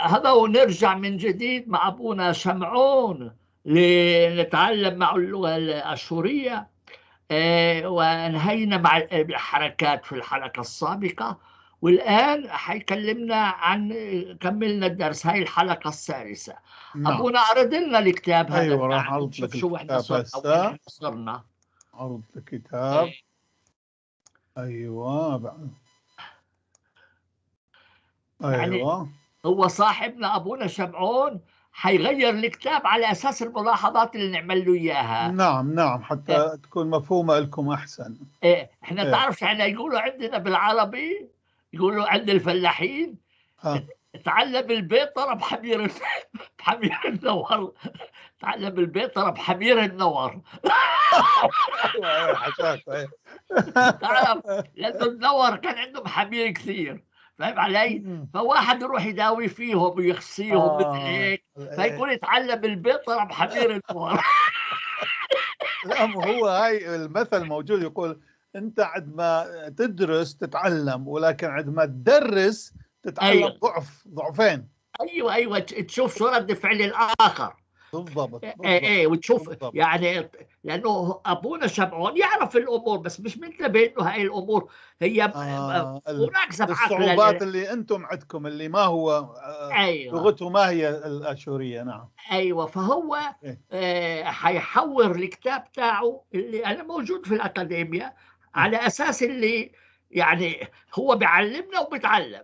هذا ونرجع من جديد مع أبونا شمعون لنتعلم مع اللغة الأشورية. وانهينا مع الحركات في الحلقة السابقة، والآن حيكلمنا عن كملنا الدرس هاي الحلقة الثالثة. نعم. أبونا عرض لنا الكتاب هذا. أيوة راح أعرض لك شو احنا الكتاب صرنا وين هسه. احنا صرنا. عرض الكتاب. أيوة بعد. يعني أيوة. هو صاحبنا أبونا شمعون حيغير الكتاب على أساس الملاحظات اللي نعمل له إياها. نعم حتى تكون مفهومة لكم أحسن. احنا تعرف احنا يقولوا عندنا بالعربي، يقولوا عند الفلاحين تعلم البيطرة بحمير بحمير النور. تعلم البيطرة بحمير النور. حشاك. تعرف لأنه النور كان عندهم حمير كثير، فاهم علي؟ فواحد يروح يداوي فيهم ويخصيهم مثل هيك، فيقول يتعلم البيطرة بحمير النور. لا هو هاي المثل موجود، يقول انت عندما تدرس تتعلم، ولكن عندما تدرس تتعلم. أيوة. ضعفين. ايوه تشوف شو رد فعل الاخر. بالضبط. ايه وتشوف بالضبط. يعني لانه ابونا شمعون يعرف الامور بس مش منتبه انه هاي الامور هي مناسبه الصعوبات اللي انتم عندكم، اللي ما هو أيوة. لغته ما هي الاشوريه. نعم. ايوه فهو حيحور الكتاب تاعه اللي انا موجود في الاكاديميه على اساس اللي يعني هو بيعلمنا وبيتعلم.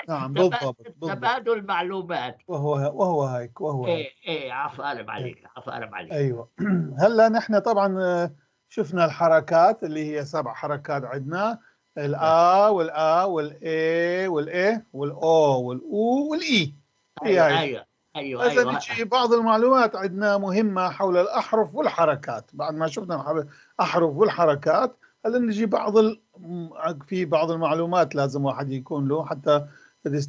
نعم بالضبط. تبادل معلومات. وهو هيك. ايه عفوا عليك. ايوه. هلا نحن طبعا شفنا الحركات اللي هي 7 حركات عندنا: الآ والآ والإي والإي والأو والأو والإي. ايوه هذا نجي بعض المعلومات عندنا مهمة حول الأحرف والحركات. بعد ما شفنا الأحرف والحركات، هلا نجي في بعض المعلومات لازم واحد يكون له حتى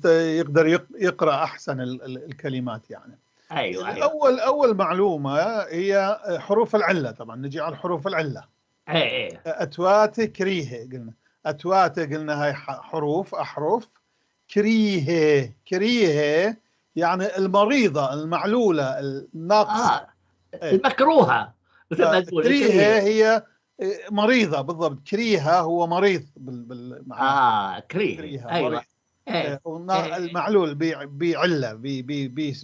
يقدر يقرأ أحسن الكلمات يعني. أول معلومة هي حروف العلة. طبعا نجي على حروف العلة. أتوات كريه قلنا. أتوات قلنا هاي أحرف. كريه يعني المريضة، المعلولة، الناقصة. المكروهة. كريه هي مريضة بالضبط. كريهة هو مريض بالمعنى. كريه مريض. المعلول بعلة،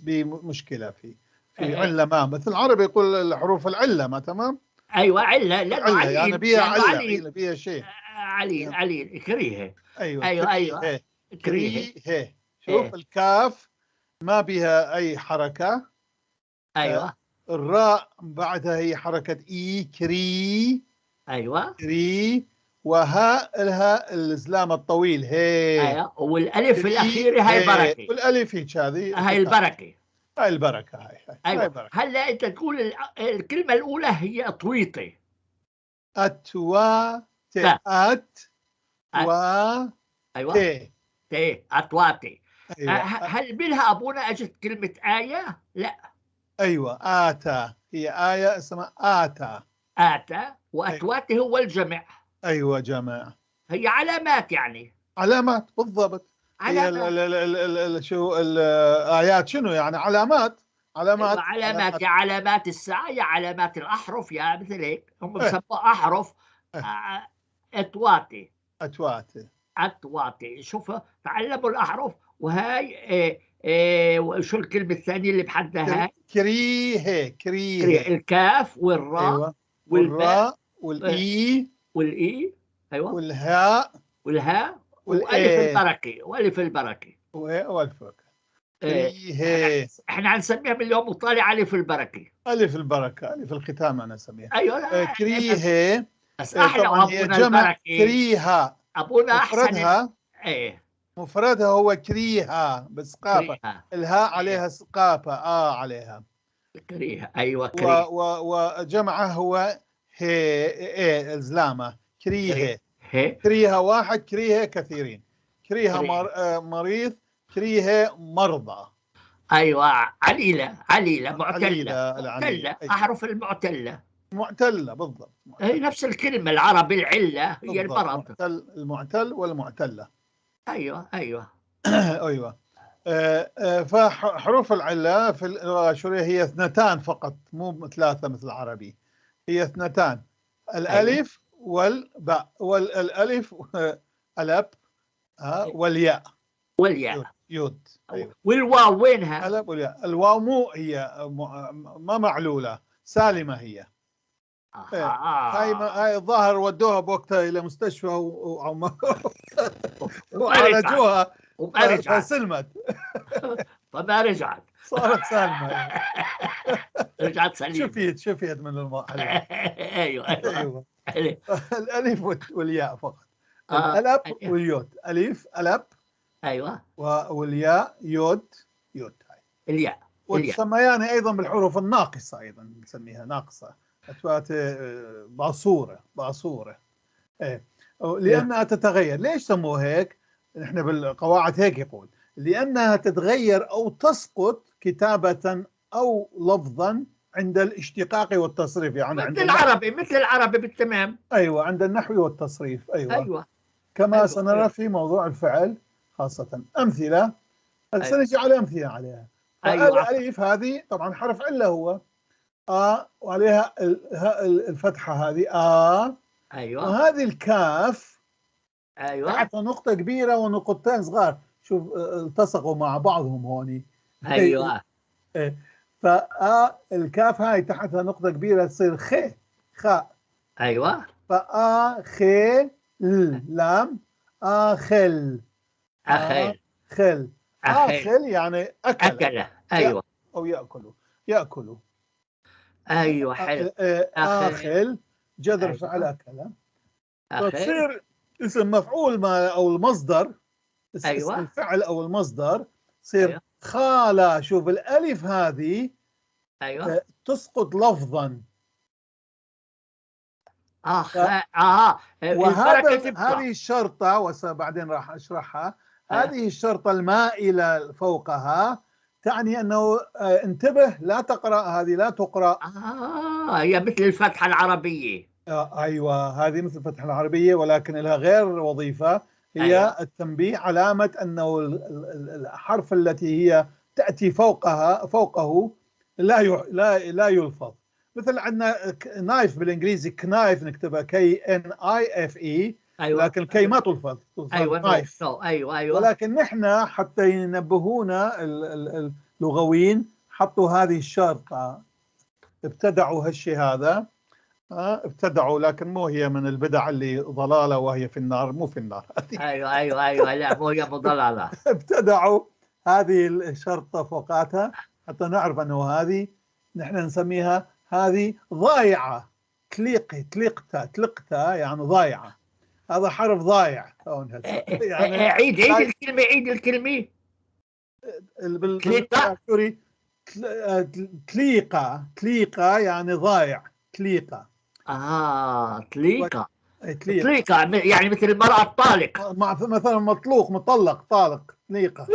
بمشكلة في علة ما. مثل العربي يقول حروف العلة ما. تمام. ايوه علة لأنه علة يعني بيها علة، بيها شيء. عليل كريه. ايوه كريه. شوف الكاف ما بها اي حركة. ايوه. الراء بعدها هي حركة اي. كري. ايوه. كري. وهاء لها الزلام الطويل هي. ايوه. والالف الاخيره هاي بركه. والالف هيك هاي البركه. هاي البركه. هاي ايوه. هلا انت تقول الكلمه الاولى هي اطويطه. اتوات. ايوه اطواتي. أيوة. هل منها ابونا اجت كلمه ايه؟ لا. ايوه اتى. هي ايه اسمها اتى. واتواتي هو الجمع. ايوه جمع. هي علامات يعني. علامات بالضبط. علامات. شو الايات شنو يعني؟ علامات. أيوة علامات. يا علامات الساعه يا علامات الاحرف يا مثل هيك هم بسموها احرف. اتواتي. شوف تعلموا الاحرف. وهاي شو الكلمه الثانيه اللي بحدها؟ هاي كريه. الكاف والراء. أيوة. والراء والاي. ايوه والهاء والف البركه. والف احنا هنسميها باليوم وطالع الف البركه. الف الختام انا اسميها. ايوه كريه. بس احلى. ابونا البركه كريها. ابونا احسن. مفردها هو كريها بس قافه. الهاء عليها قافه عليها. كريها. ايوه كريه. وجمعه هو هي الزلامه. كريه. كريها واحد. كريه كثيرين. كريها مريض. كريه مرضى. ايوه عليله. معتله. احرف المعتله. بالضبط. هي نفس الكلمه العربي. العله هي المرض. المعتل والمعتله. ايوه ايوه. فحروف العلة في اللغة الآشورية هي 2 فقط، مو 3 مثل العربي، هي 2: الألف والباء، والألف ألب والياء والياء. يود. أيوة. والواو وينها؟ ألب والياء. الواو مو هي ما معلولة، سالمة هي. هاي الظاهر ودوها بوقتها إلى مستشفى وعالجوها فسلمت. فما رجعت. صارت سالمة. رجعت سليمة. شفيت من الماء. ايوه ايوه. الألف والياء فقط. الألب واليود. ألف ألب. ايوه. والياء يود. هاي الياء. وتسميان أيضا بالحروف الناقصة، أيضا نسميها ناقصة، باصورة. لأنها تتغير. ليش سموه هيك؟ نحن بالقواعد هيك يقول: لأنها تتغير أو تسقط كتابة أو لفظا عند الاشتقاق والتصريف، يعني مثل العربي، مثل العربي بالتمام. أيوة، عند النحو والتصريف. أيوة. كما أيوة. سنرى أيوة. في موضوع الفعل خاصة. أمثلة. أيوة. سنجي على أمثلة عليها. أيوة. الألف هذه طبعا حرف علة هو، وعليها الفتحة هذه أيوة. وهذه الكاف أيوة. تحت نقطة كبيرة ونقطتين صغار، شوف التصقوا مع بعضهم هوني. أيوة. فالكاف هاي تحتها نقطة كبيرة تصير خاء. أيوة. خل لام آخل. أخل. آخل يعني أكل. أيوة. أو يأكل. أيوة. حلو. آخل جذر. أيوة. فعل أكل. فتصير اسم مفعول أو المصدر. أيوة. اسم الفعل أو المصدر تصير أيوة. خالة. شوف الألف هذه أيوة. تسقط لفظا. وهذا هذه الشرطة وبعدين راح أشرحها. أيوة. هذه الشرطة المائلة فوقها تعني أنه انتبه، لا تقرأ هذه، لا تقرأ. هي مثل الفتحة العربية. أيوة، هذه مثل الفتحة العربية ولكن لها غير وظيفة، هي أيوة. التنبيه، علامة أنه الحرف التي هي تأتي فوقه لا يلفظ. مثل عندنا نايف بالإنجليزي، كنايف نكتبها KNIFE. أيوة. لكن كي ما تلفظ. أيوة. نايف. أيوة. أيوة. ولكن نحن حتى ينبهونا اللغويين حطوا هذه الشرطة، ابتدعوا هالشيء هذا. ابتدعوا، لكن مو هي من البدع اللي ضلالة وهي في النار، مو في النار. أيوة. لا، مو هي ضلالة. ابتدعوا هذه الشرطة فوقاتها حتى نعرف أنه هذه نحن نسميها هذه ضايعة. تلقتا يعني ضايعة. هذا حرف ضايع. يعني عيد الكلمة. تليقة يعني ضايع. تليقة. تليقة يعني مثل المرأة الطالق. مثلا مطلق طالق. تليقة.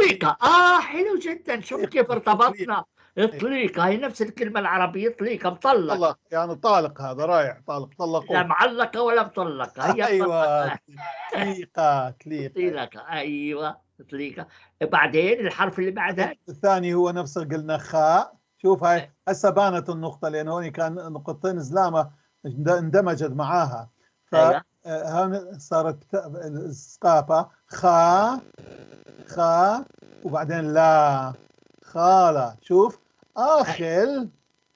حلو جدا. شوف كيف ارتبطنا. طليقة هي نفس الكلمة العربية. طليقة مطلق يعني طالق، هذا رايح طالق. طلقوه. لا معلقة ولا مطلقة. هي أيوة. تليقة. أيوة. طليقة. بعدين الحرف اللي بعدها الثاني هو نفسه، قلنا خاء. شوف هاي هسه بانت النقطة، لأن هون كان نقطتين زلامة اندمجت معاها. فهون صارت السقافة خاء وبعدين لا خالة. شوف آخل.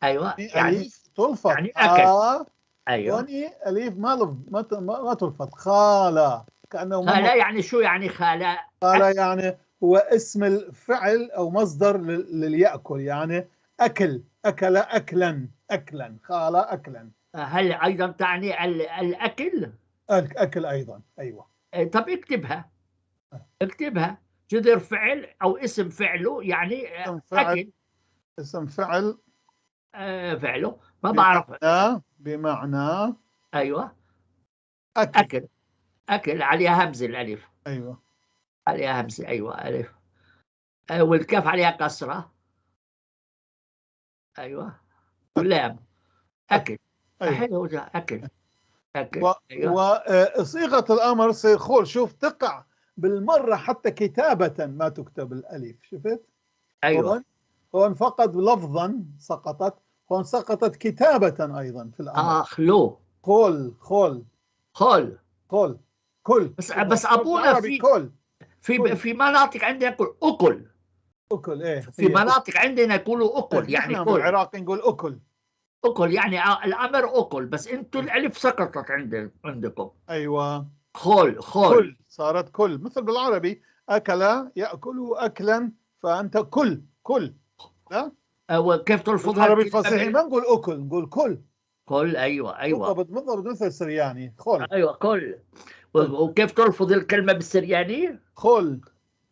أيوة. يعني تلفظ. يعني أكل. أيوة. هوني أليف ما تلفظ. خالة كأنه خالة يعني شو يعني خالة؟ يعني هو اسم الفعل أو مصدر لليأكل، يعني أكل. أكلا. خالة أكلا. هل أيضا تعني الأكل؟ أكل أيضا. أيوة. طب اكتبها جذر فعل أو اسم فعله يعني أكل. اسم فعل فعله ما بعرف. بمعنى أيوة. أكل. عليها همزة الألف. أيوة. عليها همزة. أيوة. ألف. والكاف عليها كسرة. أيوة. واللام. أكل. أيوة. حلو ده. أكل. أيوة. وصيغة الأمر سيقول. شوف تقع بالمرة حتى كتابة ما تكتب الألف، شفت؟ ايوه هون فقط لفظا سقطت، هون سقطت كتابة أيضا في الأمر. خلو خول خل. كل بس ابونا بالعربي كل في مناطق عندنا يقول اكل. أكل إيه في مناطق عندنا يقولوا اكل، يعني نحن كل. بالعراق نقول أكل. اكل يعني الامر اكل، بس انتم الالف سقطت عندكم. أيوة كل صارت كل، مثل بالعربي أكل يأكل أكلا، فأنت كل لا. وكيف تلفظها بالعربي الكلمه الفصيح ما نقول أكل، نقول كل. كل. ايوه بالضبط مثل السرياني خل. ايوه كل. وكيف تلفظ الكلمه بالسرياني؟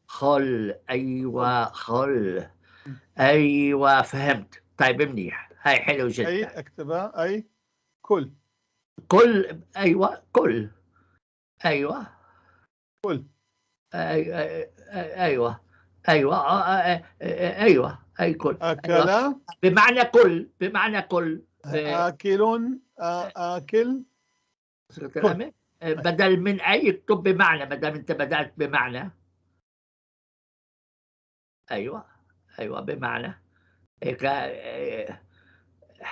خل. ايوه خل. ايوه فهمت. طيب منيح، هاي حلو أي جدا. اكتبها أي كل. ايوه كل. ايوه كل. ايوه ايوه اي كل. أكل. ايوه بمعنى كل، بمعنى كل. آكل. آكل. كل. بدل من اي يكتب بمعنى، ما دام انت بدات بمعنى. ايوه بمعنى هيك.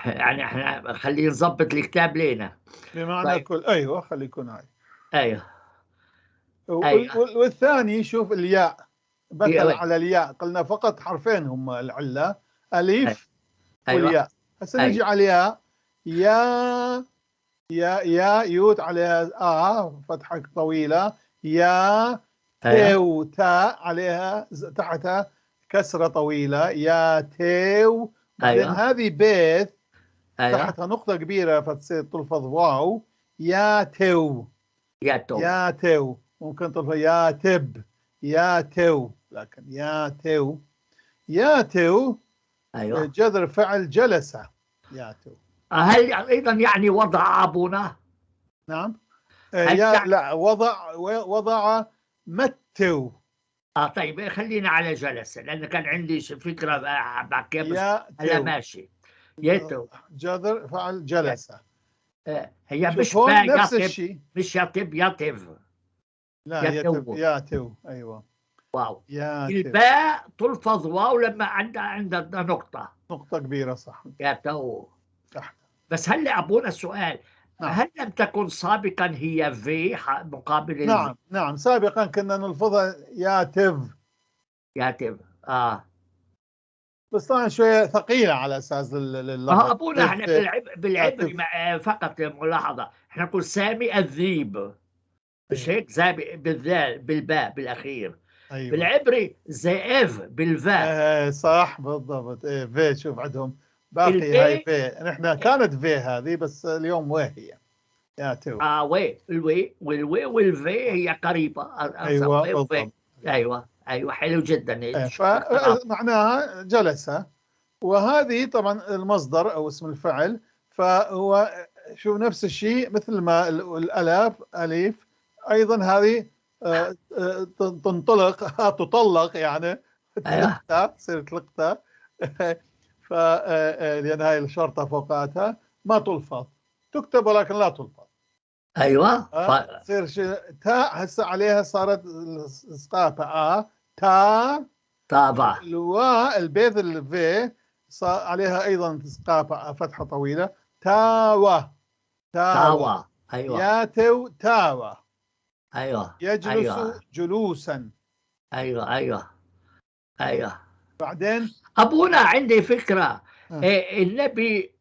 يعني احنا خلينا نظبط الكتاب لينا. بمعنى طيب كل، أيوة خلي يكون هاي. ايوه ايوه والثاني شوف الياء، مثل ايوه على الياء قلنا فقط حرفين هم العلة، ألف ايوه والياء. هسه نجي ايوه على الياء. يا يوت عليها فتحة طويلة. يا ايوه تاو تاء عليها تحتها كسرة طويلة. يا تاو. بعدين ايوه هذه بيث ايوه تحتها نقطة كبيرة فتصير تلفظ واو. يا تو. يا تو. يا تو ممكن تلفظ يا تب. يا تو، لكن يا تو. يا تو ايوه جذر فعل جلس. يا تو. هل ايضا يعني وضع ابونا؟ نعم. هل يا يعني لا، وضع متو. طيب خلينا على جلسه، لان كان عندي فكره بحكيها بس. يا هلا تو ماشي. يتو. جذر فعل يت. جلس. هي شوف مش هون با نفس يطب، الشيء. مش يطب يطف. لا يتو. يا تو ايوه. واو. يا تو الباء تلفظ واو لما عندها نقطه. نقطة كبيرة صح يتو. تحت. بس هلا ابونا السؤال، نعم هل لم تكن سابقا هي في مقابل الفي؟ نعم سابقا كنا نلفظها يا تف، ياتب. بس طبعا شوية ثقيلة على أساس اللفظ. ابونا احنا يا بالعبري تف. فقط ملاحظه، احنا نقول سامي الذيب، مش أيوة هيك؟ زي بالذال بالباء بالاخير. أيوة بالعبري زئف بالفاء. صح بالضبط. إيه في شوف عندهم باقي هاي البي. في، نحن كانت في هذه بس اليوم وهي يا تو. وي الوي والوي والفي هي قريبه. أيوة وي وفي. بالضبط. ايوه حلو جدا، شكرا ترى. فمعناها جلس. وهذه طبعا المصدر أو اسم الفعل، فهو شو نفس الشيء مثل ما الألاف أليف أيضا هذه تنطلق تطلق يعني ايوه تلقتها تصير تلقتها ف لأن هاي الشرطة فوقاتها ما تلفظ، تكتب ولكن لا تلفظ. ايوه تصير تاء هسه عليها صارت اسقاطها تا. طابع. الواء البيت الفي صار عليها ايضا اسقاط فتحه طويله. تاوى. تاوا. ايوه ياتو تاوى. ايوه يجلس ايوه جلوسا. ايوه ايوه. بعدين ابونا عندي فكره. آه. النبي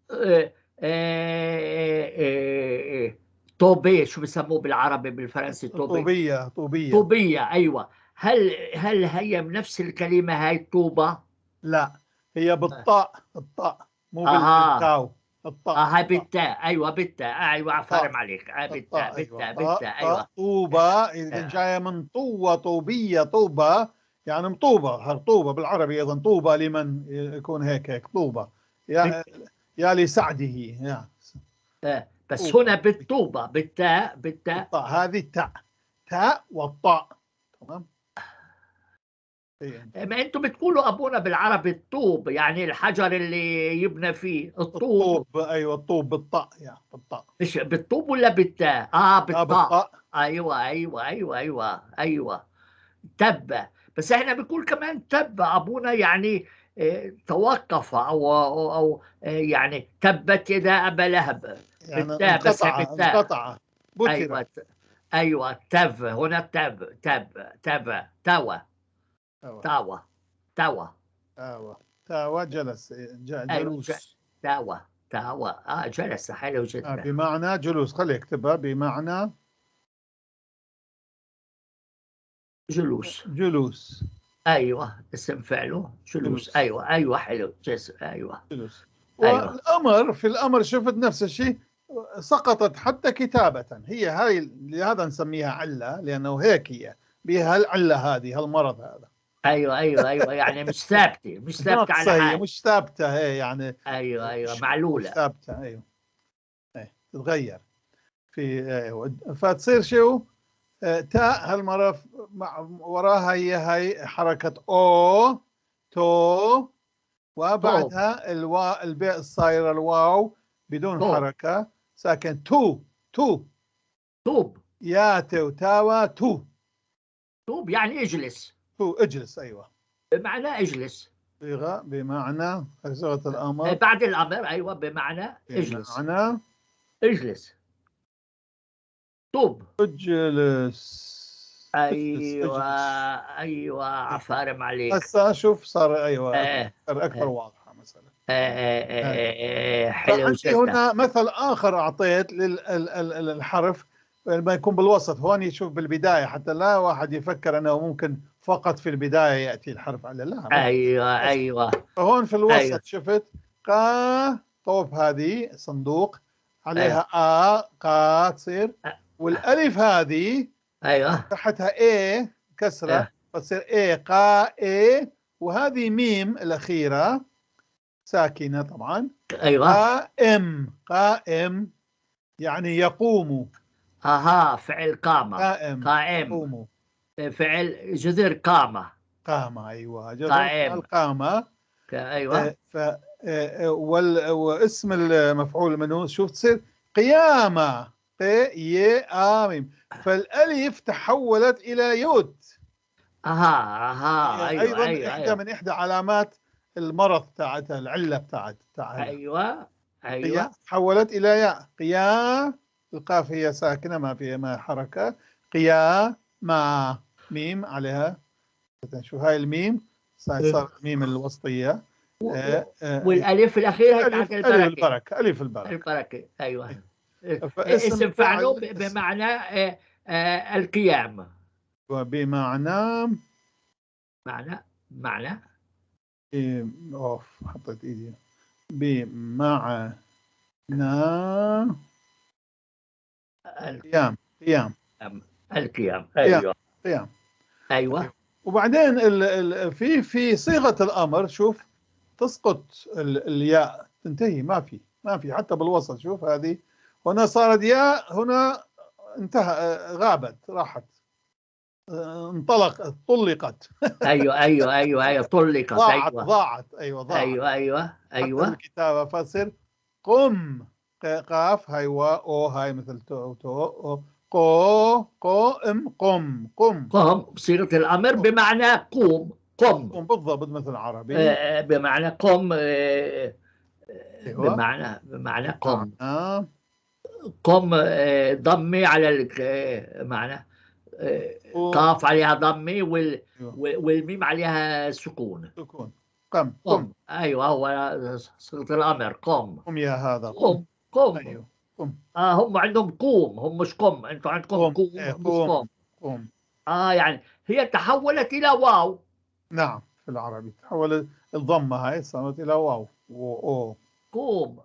طوبي، شو بسموه بالعربي بالفرنسي؟ طوبي. طوبيه. طوبيه ايوه. هل هي بنفس الكلمه هاي طوبه؟ لا هي بالطاء، الطاء مو اها. بالتاو. الطاء هاي بالتاء، ايوه بالتاء، ايوه الطاء فاهم عليك. بالتاء الطاء ايوه بالتاء طاء بالتاء طاء ايوه. طوبة اذا جايه من طوة طوبية طوبة يعني مطوبة. هالطوبة بالعربي ايضا طوبة لمن يكون هيك طوبة يا يا لسعده يا بس طوبة. هنا بالطوبه بالتاء بالتاء. الطاء هذه تاء. تاء والطاء تمام. إيه. ما انتم بتقولوا ابونا بالعربي الطوب، يعني الحجر اللي يبنى فيه الطوب. الطوب ايوه الطوب بالطاء يا بالطاء. مش بالطوب ولا بالتاء؟ لا بالطاء. بالطاء. ايوه ايوه ايوه ايوه ايوه. تب. بس احنا بنقول كمان تب ابونا، يعني توقف او يعني تبت يدا ابا لهب يعني بالتاء، بس هي بالتاء. انقطع بتر. ايوه ايوه تب، هنا تب توا توا توا. تاوى جلس ايوه جلوس. توا جلس، حلو جدا. بمعنى جلوس، خلي اكتبها بمعنى جلوس. ايوه اسم فعله جلوس. ايوه حلو ايوه جلوس. ايوه والامر في الامر شفت نفس الشيء، سقطت حتى كتابة. هي هاي لهذا نسميها علة، لانه هيك هي بها العلة هذه، هالمرض هذا. ايوه يعني مش ثابته على ناقصة، هي حال. مش ثابتة، هي يعني ايوه مش معلوله. ثابتة. ايوه تتغير في فتصير شو تاء هالمرة وراها هي حركة او تو، وبعدها الباء الصايرة الواو بدون حركة ساكن تو توب ياتي وتاوى توب يعني اجلس. اجلس. ايوه بمعنى اجلس. صيغة بمعنى صيغة الامر بعد الامر. ايوه بمعنى اجلس. بمعنى اجلس توب. اجلس. ايوه عفارم عليك. هسه شوف صار ايوه آه. اكثر واضحة مثلا. حلو فعندي جدا. هنا مثل آخر أعطيت للحرف لما يكون بالوسط. هون شوف بالبداية، حتى لا واحد يفكر أنه ممكن فقط في البداية يأتي الحرف على، لا. ايوه فهون في الوسط أيوة. شفت طوف هذه صندوق عليها أيوة. قا تصير، والألف هذه ايوه تحتها ايه كسرة، فتصير ايه قا ايه، وهذه ميم الأخيرة ساكنة طبعا. ايوه قائم يعني يقوم. فعل قامة. قائم. يقوم. فعل جذر قامة. قامة. أيوة جذر قائم. القامة. ايوه واسم المفعول منه شوف تصير قيامة. قيام. فالألف تحولت إلى يود. أيضا إحدى علامات المرض تاعتها، العلة تاعتها. ايوه تحولت إلى ياء. القاف هي ساكنة ما فيها ما حركة. مع ميم عليها. شو هاي الميم صار ميم الوسطية. والالف الاخيره تاعت ألف البركة. ألف البركه. ايوه فاسم اسم فعله بمعنى القيام. وبمعنى معنى اوف حطيت ايدي. بمعنى قيام. القيام. ايوه قيام. ايوه وبعدين في صيغة الأمر شوف تسقط الياء، تنتهي، ما في حتى بالوسط. شوف هذه هنا صارت ياء، هنا انتهى، غابت، راحت، طلقت. ايوه طلقت. ضاعت. حتى بالكتابة فتصير قم. قاف هاي او هاي مثل تو قائم قم بصيغة الأمر بمعنى قوم. قم بالضبط مثل العربي. بمعنى قم. ايوه بمعنى قم. قم ضمي على معنى قاف عليها ضمي والميم عليها سكون. قم. ايوه هو صيغة الأمر قم يا هذا قم. ايوه قم. هم عندهم قوم، هم مش قم. انتوا عندكم قوم مش قم. يعني هي تحولت إلى واو. نعم في العربي تحول الضمة هاي صارت إلى واو قوم.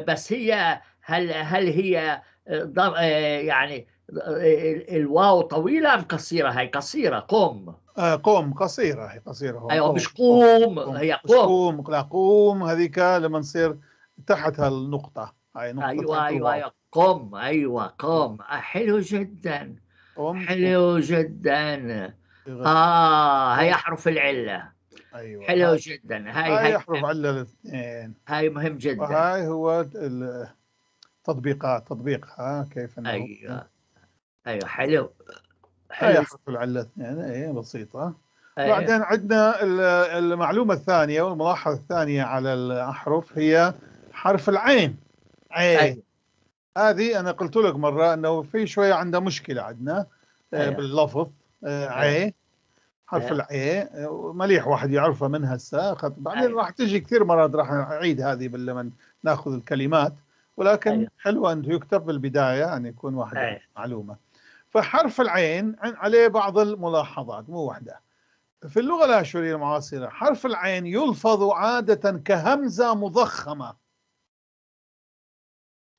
بس هي هل هي يعني الواو طويلة أم قصيرة؟ هي قصيرة قوم. قوم قصيرة. هي قصيرة هون. أيوة مش قوم. هي قوم. لا قوم هذيك لما نصير تحت هالنقطة، هاي نقطة أيوة قوم. أيوة قوم. حلو جدا. حلو جدا. هي أحرف العلة. أيوة حلو جدا. هاي أحرف علة الاثنين. هاي مهم جدا. وهاي هو تطبيقها كيف أنه أيوة حلو. حلو. حرف العلة اثنين، اي بسيطة. أي. بعدين عندنا المعلومة الثانية والملاحظة الثانية على الأحرف هي حرف العين. أيوة. هذه أنا قلت لك مرة أنه في شوية عندنا مشكلة عندنا أيوة. باللفظ. أيوة. حرف أيوة. العين مليح واحد يعرفه من هسه، بعدين راح تجي كثير مرات راح أعيد هذه لما ناخذ الكلمات، ولكن أيوة. حلوة أنه يكتب بالبداية أن يكون واحد أيوة. معلومة. فحرف العين عليه بعض الملاحظات، مو واحدة. في اللغة الآشورية المعاصرة حرف العين يلفظ عادة كهمزة مضخمة.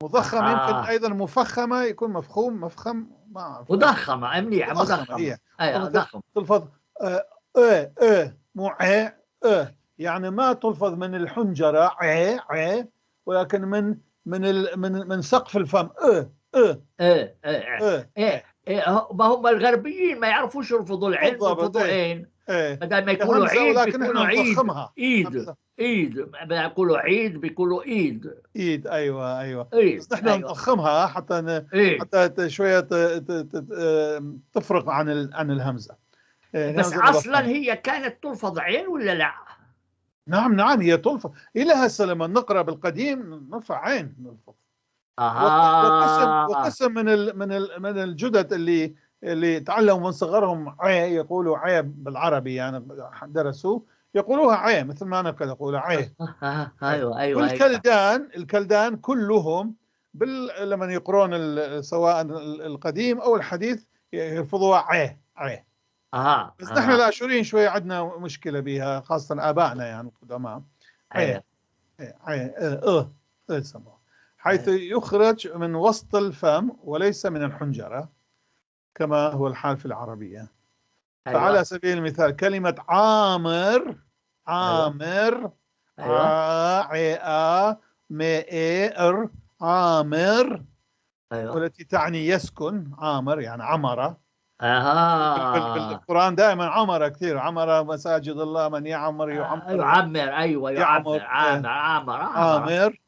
يمكن أيضا مفخمة، يكون مفخم ما أعرف. مضخمة، منيحة، مضخمة هي. أيوة ضخم. تلفظ مو يعني ما تلفظ من الحنجرة ولكن من سقف الفم ما هم الغربيين ما يعرفوش يرفضوا العين، يرفضوا عين. بدل ما يقولوا عيد ولكن بيقولوا احنا عيد. نضخمها. ايد بيقولوا عيد بيقولوا ايد. ايوه بس نحن أيوة. نضخمها حتى حتى شويه تفرق عن الهمزه. بس اصلا هي كانت تلفظ عين ولا لا؟ نعم هي تلفظ الى هسه لما نقرا بالقديم نرفع عين نلفظ. وقسم من الجدد اللي تعلموا من صغرهم يقولوا بالعربي، يعني درسوا يقولوها مثل ما انا كذا اقول ايوه. والكلدان كلهم لما يقرون سواء القديم او الحديث يرفضوها بس نحن الاشوريين شويه عندنا مشكله بها، خاصه ابائنا يعني القدماء. يسموها حيث يخرج من وسط الفم وليس من الحنجرة كما هو الحال في العربية. فعلى سبيل المثال كلمة عامر عامر والتي تعني يسكن. عامر يعني عمرة. بالقرآن دائما عمرة كثير، عمرة مساجد الله من يعمر عامر.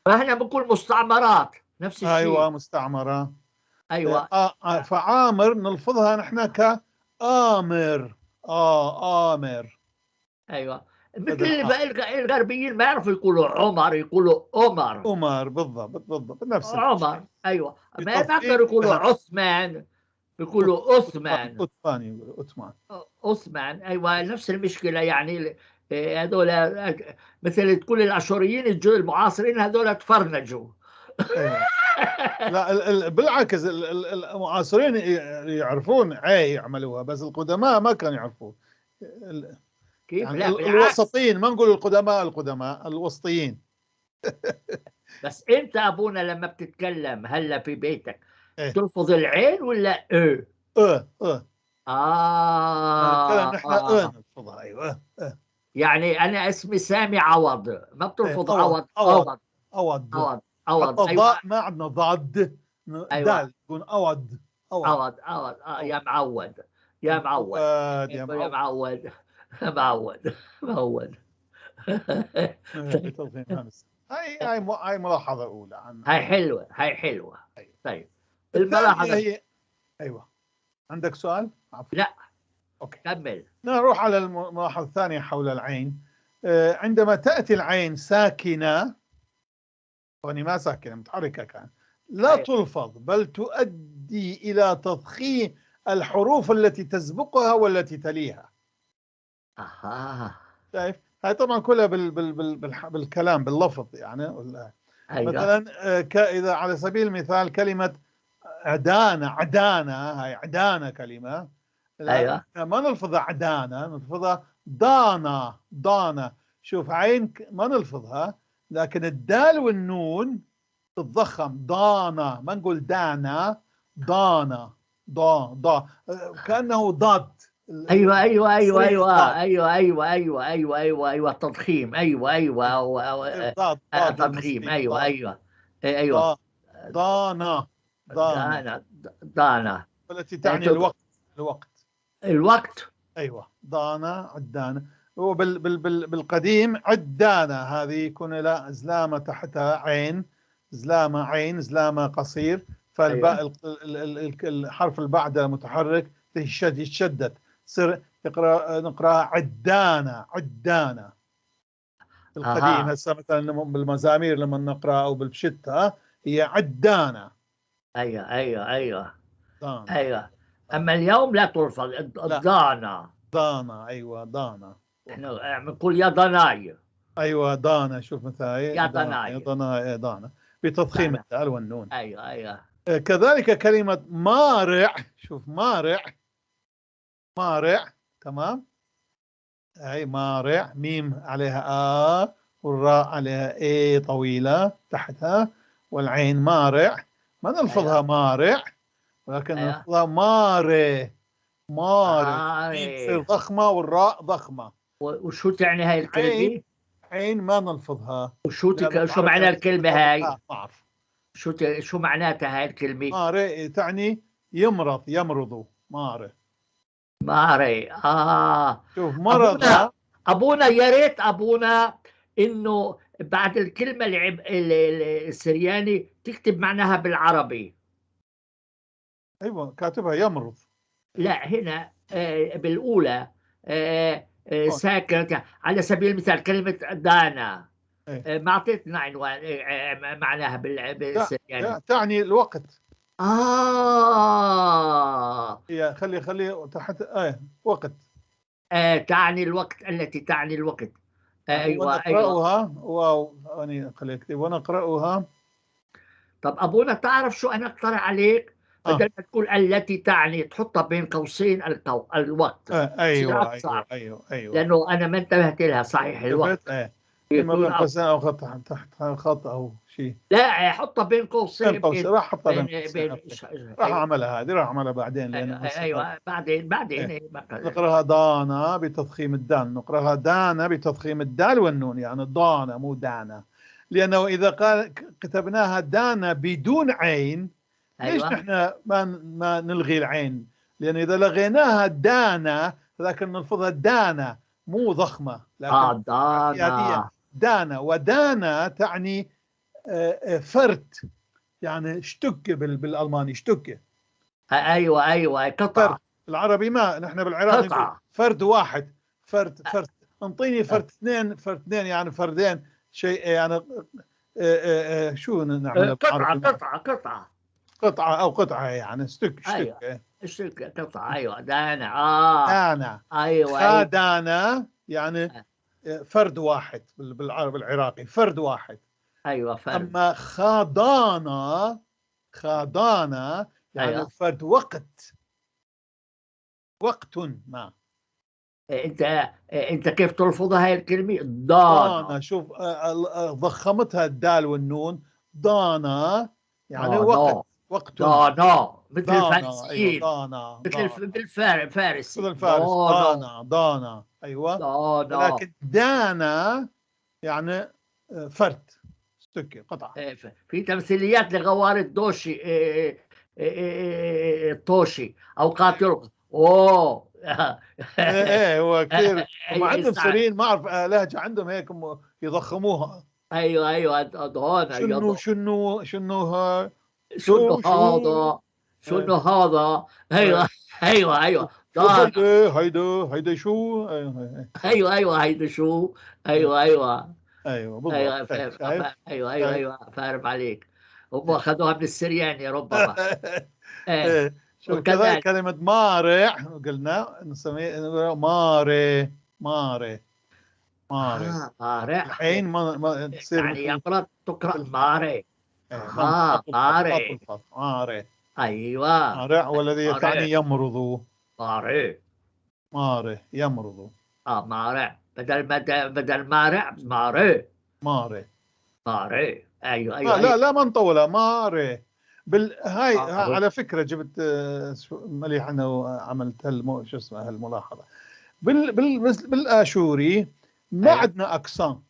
فاحنا بنقول مستعمرات نفس الشيء. مستعمرة. فعامر نلفظها نحن كآمر. آمر. مثل الغربيين ما يعرفوا يقولوا عمر، يقولوا عمر. بالضبط نفس عمر. ما يقدروا يقولوا عثمان، يقولوا عثمان. نفس المشكلة يعني. هذول مثل تقول الاشوريين المعاصرين هذول تفرنجوا. لا بالعكس المعاصرين يعرفون يعملوها، بس القدماء ما كانوا يعرفون. كيف؟ يعني لا الوسطيين، ما نقول القدماء الوسطيين. بس انت ابونا لما بتتكلم هلا في بيتك تلفظ العين ولا نحن نلفظها. ايوه يعني انا اسمي سامي عوض، ما بتلفظ عوض. حتى الضاء ما عندنا ضاد. دال تكون عوض. يا معود يا معود. هاي ملاحظة أولى عنها. هاي حلوة. طيب الملاحظة هي عندك سؤال؟ لا أوكي كمل. نروح على الملاحظة الثانية حول العين. عندما تأتي العين ساكنة، يعني ما ساكنة متحركة كان، لا تلفظ بل تؤدي إلى تضخيم الحروف التي تسبقها والتي تليها. شايف؟ هاي طبعا كلها بالكلام باللفظ يعني. مثلا إذا على سبيل المثال كلمة عدانة هاي عدانة كلمة. ما نلفظها عدانة، نلفظها ضانة. شوف عين ما نلفظها، لكن الدال والنون تتضخم. ضانة، ما نقول دانا، ضانة. كأنه ضاد. ايوه التضخيم. التضخيم. ايوه ضانة التي تعني الوقت. ايوه عدانة. هو بالقديم عدانة هذه يكون لها زلامة تحتها عين، زلامة قصير، فالباء الحرف اللي بعده متحرك يتشدد تصير نقراها عدانة عدانة. القديم هسه مثلا بالمزامير لما نقرأ أو بالشتة هي عدانة. ايوه ايوه ايوه ضانة. ايوه. اما اليوم لا تلفظ الضانة. ضانة أيوة ضانة. احنا بنقول يا ضناي. أيوة ضانة. شوف مثلا يا ضانة ضناي. ضانة بتضخيم ضانة. الدال والنون. ايوه ايوه. كذلك كلمة مارع. شوف مارع. مارع تمام. هي مارع ميم عليها والراء عليها اي طويلة تحتها والعين مارع. ما نلفظها أيوة. مارع ولكن أيوة. نلفظها ماري. ماري. الميم تصير ماري. ضخمة والراء ضخمة. وشو تعني هاي عين الكلمة؟ عين ما نلفظها. شو بالعربي معنى الكلمة هاي؟ ما أعرف. شو معناتها هاي الكلمة؟ ماري تعني يمرض يمرض. ماري. ماري. شوف مرض. أبونا يا ريت أبونا إنه بعد الكلمة السرياني تكتب معناها بالعربي. ايوه كاتبها يمرض. لا هنا بالأولى ساكنة على سبيل المثال كلمة دانا. ما أعطيتنا عنوان معناها بالسرياني. تعني الوقت. آه هي خلي تحت وقت. تعني الوقت، التي تعني الوقت. أيوة أيوة. ونقرأها واو أنا خليك ونقرأها. طب أبونا تعرف شو أنا أقترح عليك؟ بدل ما تقول التي تعني تحطها بين قوسين الوقت. تصير أيوة أقصر. أيوة. لأنه أنا ما انتبهت لها صحيح الوقت. إما بين يكون قوسين أو خط تحت خط أو شيء. لا حطها بين قوسين. بين قوسين راح أحطها بين بين قوسين. راح أعملها هذه راح أعملها بعدين لأنه أيوة بعدين نقراها دانا بتضخيم الدال. نقراها دانا بتضخيم الدال والنون يعني ضانا مو دانا. لأنه إذا قال كتبناها دانا بدون عين ليش أيوة. نحن ما نلغي العين؟ لأن إذا لغيناها دانا لكن نلفظها دانا مو ضخمة لكن اعتيادية. دانا. دانا ودانا تعني فرت يعني اشتك بالألماني اشتك. أيوة أيوة قطعة. فرد. العربي ما نحن بالعراق نقول قطعة. فرد واحد. فرد انطيني فرد اثنين. فرد اثنين يعني فردين شيء يعني شو نعمل قطعة. قطعة أو قطعة يعني اشتك. أيوة قطعة. أيوة دانا. دانا. أيوة أيوة. خادانا يعني فرد واحد بالعربي العراقي فرد واحد. أيوة فرد. أما خادانا يعني أيوة. فرد وقت ما. انت كيف تلفظها هاي الكلمة؟ ضانا. شوف ضخمتها الدال والنون. ضانا يعني ضانا. وقت. ضانا مثل ضانا ايوه الفارسيين. مثل بالفارسي الفارس. ضانا. ضانا ايوه. ضانا. ولكن دانا يعني فرد ستوكي قطعة. في تمثيليات لغوار الدوشي الطوشي او قاتل. اوه. ايه هو كثير هم عندهم سوريين ما اعرف لهجة عندهم هيك يضخموها. ايوه ضانا شنو شنو هذا. شنو هذا. ايوه ضانا. هيدا شو. ايوه هيدا شو. ايوه بالضبط شايف. ايوه فاهم عليك. هم اخذوها من السرياني ربما. ايه. شوف كذلك وكذلك كلمة مارع قلنا نسميه ماري. مارع. العين ما تصير يعني مثل يمرض تقرأ الفاء. ماري. ما ماري. تلفظ ماري. ايوه مارع والذي ماري. تعني يمرض. ماري. ماري يمرض. مارع بدل مارع ماري. ماري. ايوه. لا ما نطولها ماري. هاي ماري. على فكرة جبت مليح انه عملت شو اسمه هالملاحظة. بالآشوري ما ايوه. عندنا أقسام.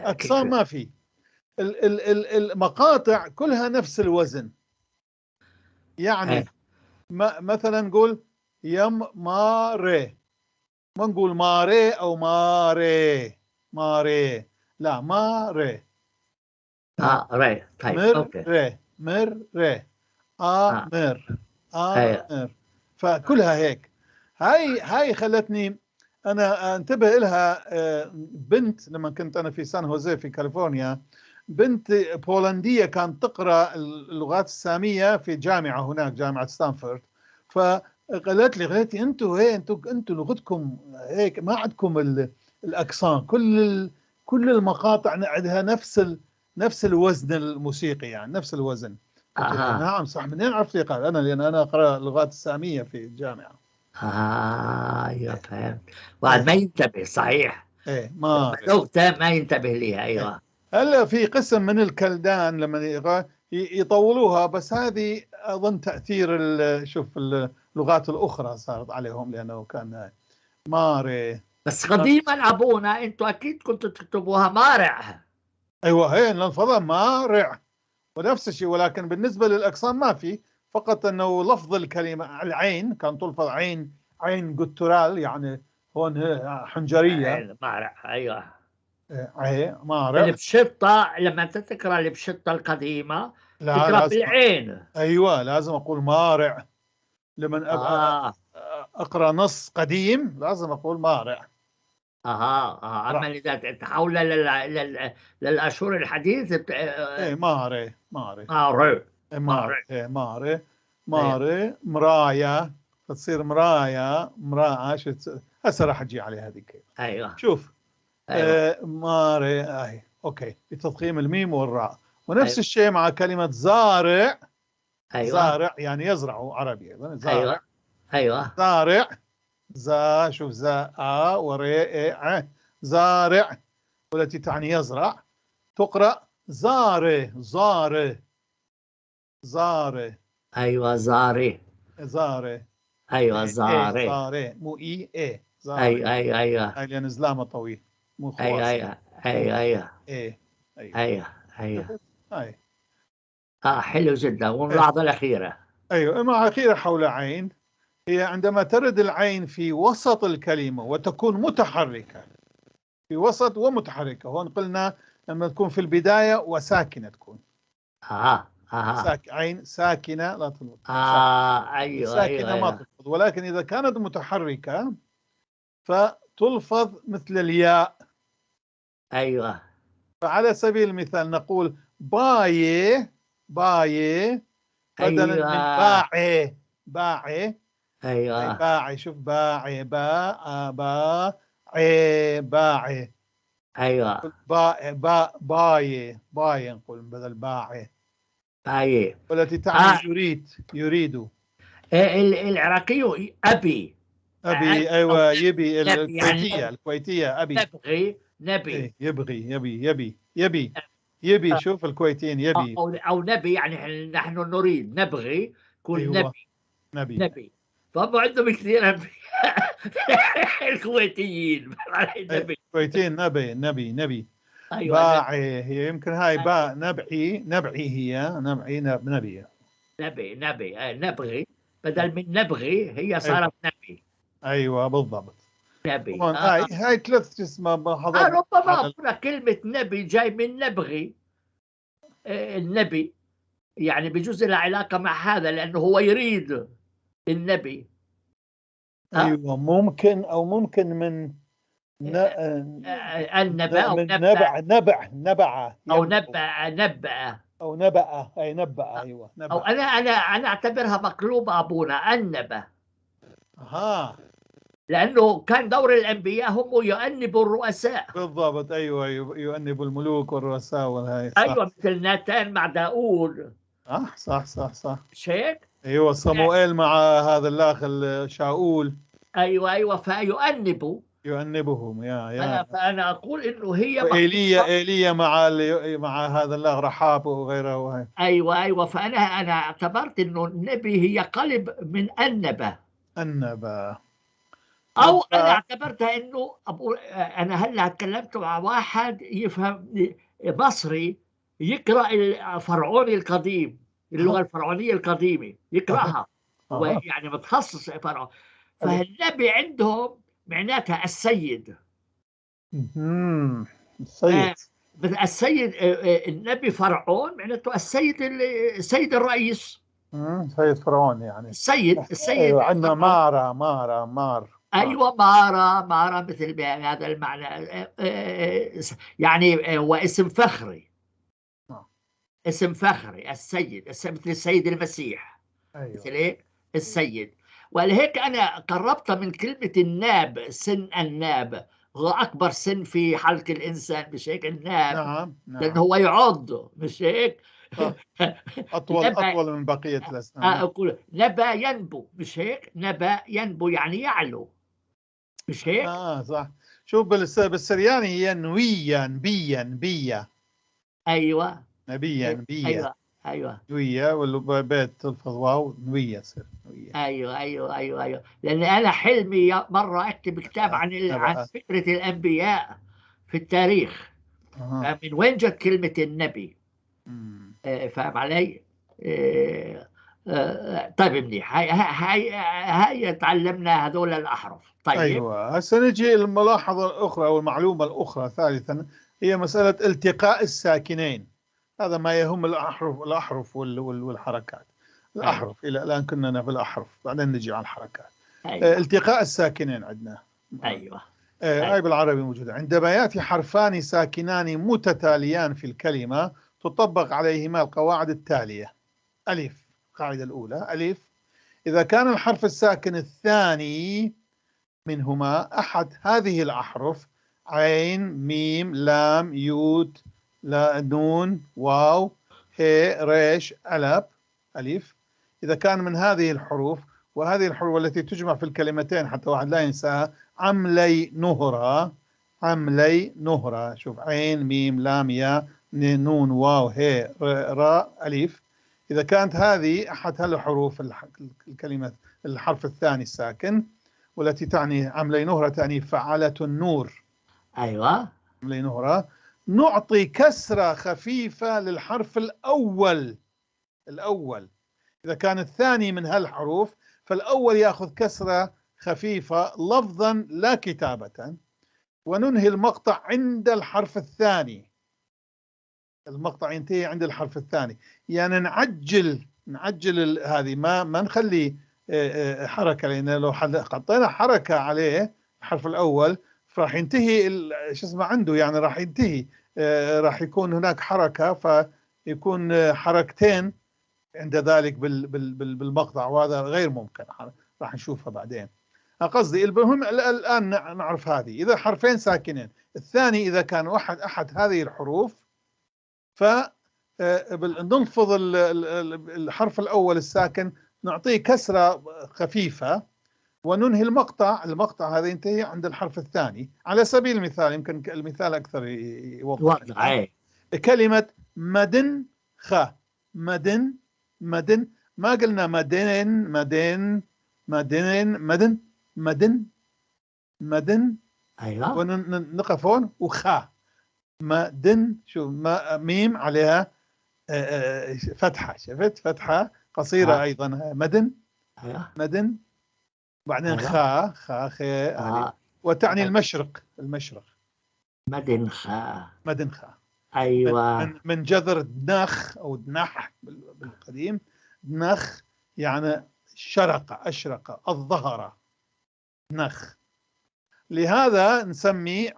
كيف. ما في. المقاطع كلها نفس الوزن. يعني مثلا نقول ماري. ما نقول ماري أو ماري لا ماري. ري طيب اوكي. مر. مر. فكلها هيك. هاي خلتني انا انتبه لها. بنت لما كنت انا في سان هوزي في كاليفورنيا، بنت بولندية كانت تقرأ اللغات السامية في جامعة هناك، جامعة ستانفورد. فقالت لي انتوا لغتكم هيك، ما عندكم الاكسان، كل المقاطع عندها نفس الوزن الموسيقي، يعني نفس الوزن. قلت لها نعم صح. منين عرفتي؟ قال لان انا اقرأ اللغات السامية في الجامعة. ايوه فهمت. واحد ما ينتبه صحيح. ايه ما لغته ما ينتبه ليها. ايوه. هلا في قسم من الكلدان لما يطولوها، بس هذه اظن تاثير شوف اللغات الاخرى صارت عليهم، لانه كان ماري. بس قديما ابونا انتوا اكيد كنتوا تكتبوها مارع. ايوه هي الفضاء مارع ونفس الشيء، ولكن بالنسبه للاقسام ما في، فقط انه لفظ الكلمه العين كان تلفظ عين جوتورال، يعني هون حنجريه. مارع. ايوه. ايه مارع. البشطه لما انت تقرا البشطه القديمه لا تقرا لازم. بالعين. ايوه لازم اقول مارع. لمن اقرا نص قديم لازم اقول مارع. اما اذا تحول للاشهر الحديث ايه ماري ماري مارع. ماري ايه ماري ماري مرايا، تصير مرايا هسه راح اجي عليها هذيك. ايوه. شوف. ايوه. ماري اوكي بتضخيم الميم والراء. ونفس أيوة. الشيء مع كلمة زارع. ايوه. زارع يعني يزرع، عربي ايضا زارع. ايوه. ايوه. زارع. شوف وري زارع، والتي تعني يزرع، تقرأ زاره. ايوه زاري. ايوه زاري. زاره مو زاره. ايوه. ايوه. ايوه. هاي لأن زلامة طويل مو ايوه. خواص. ايوه. ايوه. ايوه. ايوه. ايوه. ايوه. هاي حلو جدا. والملاحظه الاخيره. ايوه مع أخيرا حول عين، هي عندما ترد العين في وسط الكلمة وتكون متحركة، في وسط ومتحركة. هون قلنا لما تكون في البداية وساكنة تكون. عين ساكنة لا تلفظ. ايوه. ساكنة ايوه. ما تلفظ، ولكن إذا كانت متحركة فتلفظ مثل الياء. ايوه. فعلى سبيل المثال نقول باية بدلا أيوة. من باعي. ايوه. باعي. شوف باعي باعي. ايوه. باي نقول بدل باعي. طيب. والتي تعني يريد. العراقي أبي. أيوة يبي. يعني الكويتية أبي. نبي. يبي. شوف الكويتيين يبي. أو نبي، يعني نحن نريد نبغي كل أيوة. نبي. فهم عندهم كثير أبي. الكويتيين الكويتيين نبي. أيوة. باعي هي يمكن هاي باء نبعي هي نبي. نبغي بدل من نبغي هي صارت نبي. ايوه بالضبط. نبي. هاي ثلاث اسماء ربما أقول كلمة نبي جاي من نبغي. النبي يعني بجوز لها علاقة مع هذا، لأنه هو يريد النبي. ايوه ممكن، او ممكن من النبأ أو نبع أو نبأ او نبأ. اي نبأ. ايوه نبأ. أو أنا أعتبرها مقلوبة أبونا النبأ. لأنه كان دور الأنبياء هم يؤنبوا الرؤساء. بالضبط. أيوة يؤنبوا الملوك والرؤساء والهاي. أيوة مثل ناتان مع داود. صح. مش هيك؟ أيوة صموئيل مع هذا الأخ شاؤول. أيوة فيؤنبوا. يؤنبهم فأنا أقول إنه هي إيليا مع هذا الأخ رحاب وغيره وهي. أيوة فأنا اعتبرت إنه النبي هي قلب من النبأ. أو أنا اعتبرتها إنه أنا هلا تكلمت مع واحد يفهم مصري يقرأ الفرعوني القديم، اللغة الفرعونية القديمة يقرأها. هو يعني متخصص فرعون. فالنبي عندهم معناتها السيد. السيد النبي فرعون معناته السيد الرئيس. سيد فرعون يعني. السيد ايوه، عندنا مار. ايوه، مارا مثل بهذا المعنى. يعني هو اسم فخري، اسم فخري. السيد مثل السيد المسيح، ايوه. مثل ايه السيد. ولهيك انا قربت من كلمه الناب. سن الناب هو اكبر سن في حلق الانسان، مش هيك؟ الناب نعم لان نعم. هو يعض، مش هيك؟ صح. اطول نبا. من بقية الاسنان. نعم. اقول نبا ينبو، مش هيك؟ نبا ينبو يعني يعلو، مش هيك؟ صح. شوف بالسرياني هي نويا بيا. ايوه نبيا بيا. ايوه ايوه نويا، والبيت تلفظ واو نويا، يصير نويا. ايوه. لان انا حلمي مره اكتب كتاب عن نبأ. فكره الانبياء في التاريخ. اها. فمن وين جت كلمه النبي؟ أمم. فاهم علي؟ طيب منيح. هاي تعلمنا هذول الاحرف. طيب. ايوه، هسه نجي الملاحظة الاخرى او المعلومة الاخرى ثالثا، هي مسألة التقاء الساكنين. هذا ما يهم الأحرف والحركات. ايوه الأحرف إلى الآن كنا في الأحرف، بعدين نجي على الحركات. ايوه التقاء الساكنين عندنا. ايوه هاي ايوه بالعربي موجودة. عندما يأتي حرفان ساكنان متتاليان في الكلمة تطبق عليهما القواعد التالية. ألف، القاعدة الأولى ألف، إذا كان الحرف الساكن الثاني منهما أحد هذه الأحرف: عين، ميم، لام، يود، لا، نون، واو، هي، ريش، ألف. إذا كان من هذه الحروف، وهذه الحروف التي تجمع في الكلمتين حتى واحد لا ينساها: عملي نهرة. شوف، عين، ميم، لام، يا، نون، واو، هي، راء، ألف. إذا كانت هذه أحد هالحروف الكلمة الحرف الثاني الساكن، والتي تعني عملي نهرة، تعني فعلة النور. ايوه عملي نهرة، نعطي كسرة خفيفة للحرف الأول. إذا كان الثاني من هالحروف، فالأول يأخذ كسرة خفيفة لفظا لا كتابة، وننهي المقطع عند الحرف الثاني. المقطع ينتهي عند الحرف الثاني، يعني نعجل هذه، ما نخلي حركة، لأن لو حطينا حركة عليه الحرف الأول فراح ينتهي شو اسمه عنده، يعني راح ينتهي، راح يكون هناك حركة، فيكون حركتين عند ذلك بالمقطع، وهذا غير ممكن، راح نشوفها بعدين. قصدي المهم الآن نعرف هذه. إذا حرفين ساكنين، الثاني إذا كان أحد هذه الحروف، فنلفظ الحرف الأول الساكن، نعطيه كسرة خفيفة، وننهي المقطع هذا ينتهي عند الحرف الثاني. على سبيل المثال، يمكن المثال أكثر يوضح. كلمة مدن خ، مدن، ما قلنا مدن. ايوه ونقف هون وخا مدن. شوف، ميم عليها فتحة، شفت فتحة قصيرة أيضا، ايوه مدن. بعدين ايوه خي، وتعني المشرق. مدن خا. ايوه من جذر دنخ أو دنح بالقديم. دنخ يعني أشرق، الظهر، دنخ. لهذا نسميه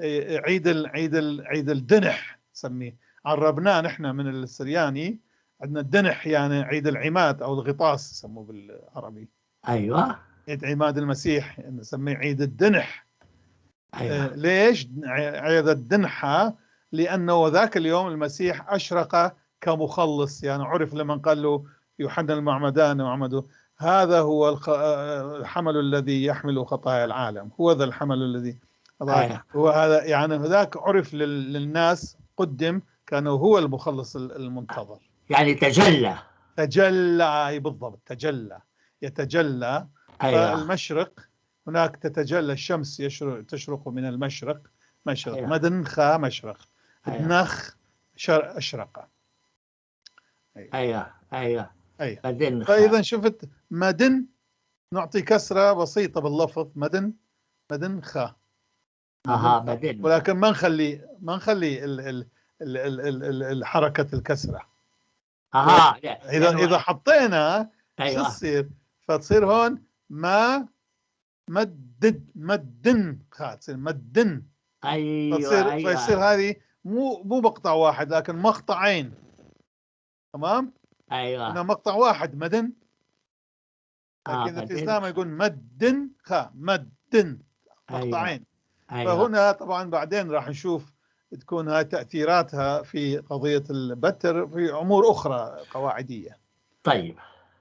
عيد الدنح، نسميه. عربناه نحن من السرياني، عندنا الدنح يعني عيد العماد أو الغطاس يسموه بالعربي. ايوه عيد عماد المسيح نسميه عيد الدنح. ايوه ليش عيد الدنحة؟ لأنه ذاك اليوم المسيح أشرق كمخلص، يعني عرف لمن قال له يوحنا المعمدان وعمده: هذا هو الحمل الذي يحمل خطايا العالم، هو ذا الحمل الذي ايوه هو هذا، يعني ذاك عرف للناس، قدم، كان هو المخلص المنتظر. يعني تجلى، بالضبط، يتجلى. ايوه فالمشرق، هناك تتجلى الشمس، تشرق من المشرق، ايوه مدن خا مشرق، ايوه دنخ أشرق. ايوه أي. بعدين فإذا شفت مدن، نعطي كسرة بسيطة باللفظ مدن خا، بعدين ولكن ما نخلي حركة الكسرة. إذا حطينا شو ايوه تصير؟ فتصير هون ما مدن تصير مدن. ايوه فيصير هذه مو مقطع واحد لكن مقطعين. تمام؟ ايوه هنا مقطع واحد مدن، لكن إذا في مدن. إسلام يقول مدن مدن مقطعين. ايوه فهنا طبعا بعدين راح نشوف تكون هاي تأثيراتها في قضية البتر في أمور أخرى قواعدية. طيب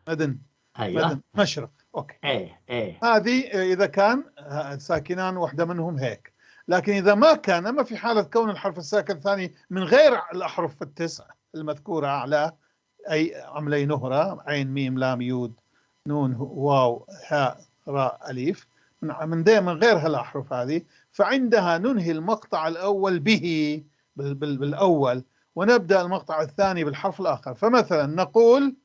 مدن ايوه مشرق. أوكي. ايه هذه إذا كان ساكنان واحدة منهم هيك. لكن إذا ما كان، أما في حالة كون الحرف الساكن الثاني من غير الأحرف التسع المذكورة أعلاه، أي عملي نهرة عين ميم لام يود نون واو هاء راء أليف، من غير هالأحرف هذه، فعندها ننهي المقطع الأول به بالأول، ونبدأ المقطع الثاني بالحرف الآخر. فمثلا نقول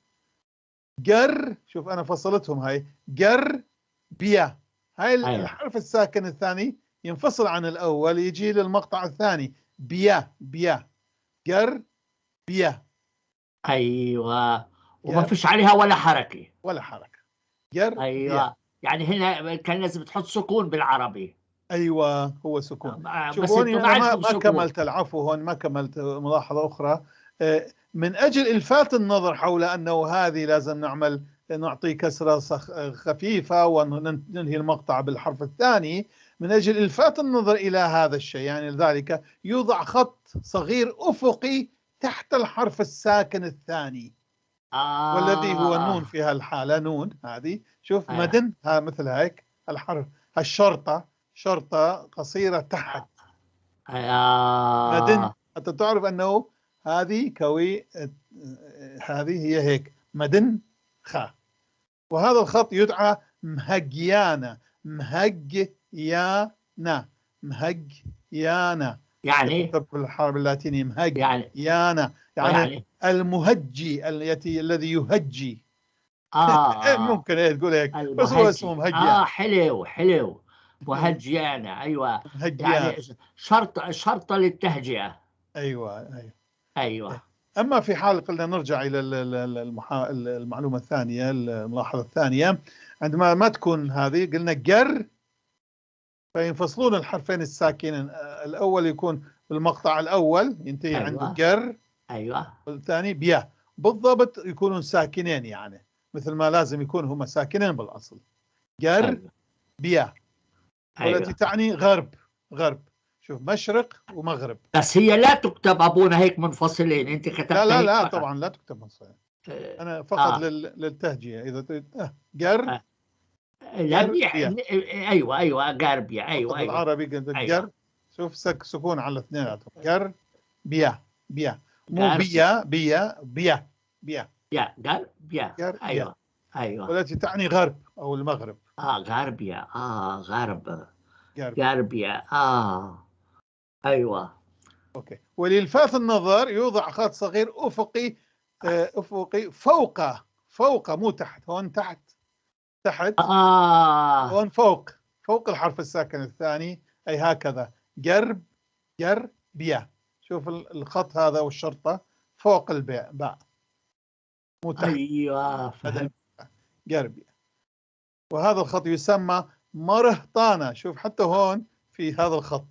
جر، شوف أنا فصلتهم هاي، جر بيا، هاي الحرف الساكن الثاني ينفصل عن الأول يجي للمقطع الثاني بيا جر بيا. ايوه وما فيش عليها ولا حركه. جر ايوه بيا. يعني هنا كان لازم تحط سكون بالعربي. ايوه هو سكون. بس شوفوني انتم ما انا عندكم ما سكون. كملت العفو، هون ما كملت ملاحظه اخرى. من اجل الفات النظر حول انه هذه لازم نعطي كسره خفيفه وننهي المقطع بالحرف الثاني. من اجل الفات النظر الى هذا الشيء، يعني لذلك يوضع خط صغير افقي تحت الحرف الساكن الثاني، والذي هو نون في هالحاله. نون هذه شوف مدن مثل هيك الحرف. شرطة قصيرة تحت مدن، حتى تعرف أنه هذه هذه هي هيك مدن خا. وهذا الخط يدعى مهجيانة. يعني يكتب بالحرف اللاتيني مهجيانة، يعني المهجي الذي يهجي. ممكن تقول هيك، بس هو اسمه المهجي. مهجيان. حلو مهجيانة. ايوه مهجيان. يعني شرطة للتهجئة. ايوه. ايوه اما في حال قلنا نرجع الى المعلومه الثانيه، الملاحظه الثانيه، عندما ما تكون هذه قلنا جر، فينفصلون الحرفين الساكنين. الاول يكون بالمقطع الاول ينتهي عنده جر. ايوه والثاني بيا بالضبط يكونون ساكنين، يعني مثل ما لازم يكون هما ساكنين بالاصل. جر بيا. والتي تعني غرب. شوف مشرق ومغرب. بس هي لا تكتب ابونا هيك منفصلين، انت كتبتها لا هيك طبعا لا تكتب منفصلين. انا فقط للتهجئه. اذا تريد جر لا ايوه جربيا. ايوه بالعربي جر. شوف سكون على الاثنيناتهم. جر بيا مو بيا. يا جربيا. ايوه والتي تعني غرب او المغرب. غربيا. غرب. جرب. غربيا. ايوه اوكي. وللفات النظر يوضع خط صغير افقي. افقي فوق مو تحت. هون تحت هون فوق الحرف الساكن الثاني، أي هكذا. جر بيا. شوف الخط هذا والشرطة فوق الباء مو تحت. ايوه فهمت. جربيا. وهذا الخط يسمى مرهطانة. شوف حتى هون في هذا الخط.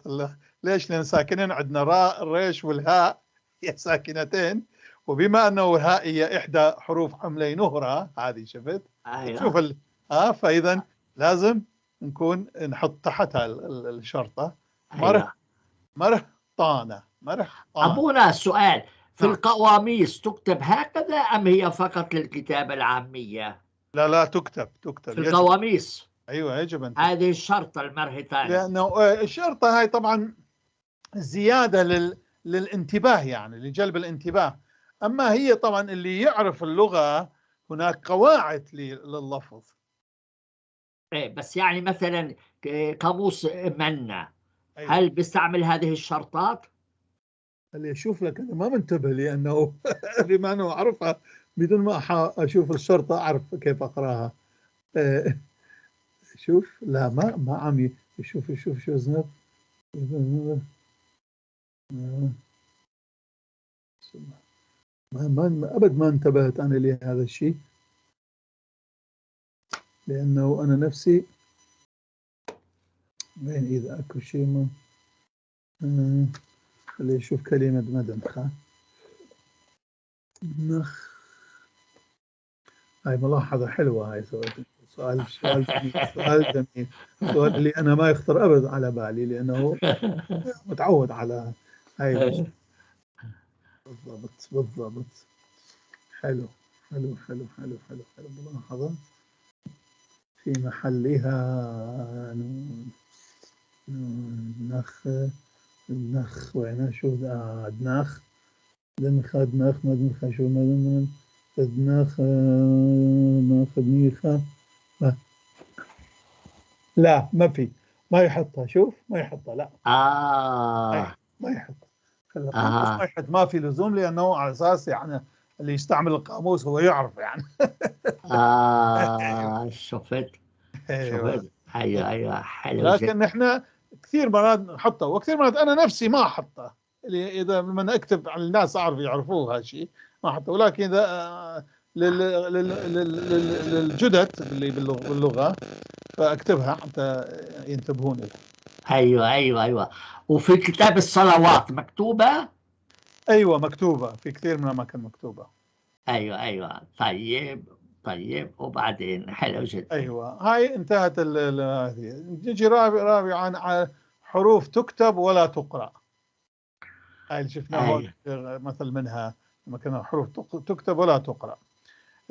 ليش؟ لأن ساكنين عندنا راء الريش والهاء هي ساكنتين، وبما أنه الهاء هي إحدى حروف حملي نهرة هذه. شفت؟ شوف فإذا لازم نحط تحتها الشرطة. مرهطانة. أبونا سؤال، في القواميس تكتب هكذا أم هي فقط للكتابة العامية؟ لا تكتب في القواميس. أيوة يجب أن تكتب. هذه الشرطة المرهطانة، لأنه الشرطة هاي طبعا زيادة للانتباه، يعني لجلب الانتباه. أما هي طبعا اللي يعرف اللغة هناك قواعد لللفظ. بس يعني مثلا قاموس منا، هل بيستعمل هذه الشرطات؟ اللي أشوف لك أنا ما منتبه، لأنه بما أنه أعرفها بدون ما أشوف الشرطة أعرف كيف أقرأها. شوف لا ما عم شوف شو زنب. أبد ما انتبهت أنا لهذا الشيء، لأنه أنا نفسي بين إذا أكو شيء ما خلي أشوف كلمة مدنخة. نخ، هاي ملاحظة حلوة، هاي سؤال جميل، سؤال جميل، سؤال اللي أنا ما يخطر أبد على بالي، لأنه متعود على هاي. بالضبط. حلو حلو حلو حلو حلو حلو، ملاحظة في محلها. نخ، النخ وين شو نخ، دنخ دنخ مدنخ شو مدن دنخ ناخذ نيخة. لا ما في، ما يحطها، شوف ما يحطها، لا ما يحط. القاموس ما يحط، ما في لزوم، لأنه على أساس يعني اللي يستعمل القاموس هو يعرف يعني. شفت. أيوة. ايوه حلو جدا. لكن احنا كثير مرات نحطها، وكثير مرات انا نفسي ما احطها، اللي اذا لما اكتب على الناس اعرف يعرفوه هالشيء ما احطه، ولكن اذا للجدد اللي باللغه فاكتبها حتى ينتبهون لها. ايوه وفي كتاب الصلوات مكتوبة. ايوه مكتوبه، في كثير من الاماكن مكتوبه. ايوه طيب وبعدين حلو جدا. ايوه هاي انتهت هذه. نجي رابعا على حروف تكتب ولا تقرأ. هاي اللي شفناه هون مثل منها، لما كان حروف تكتب ولا تقرأ.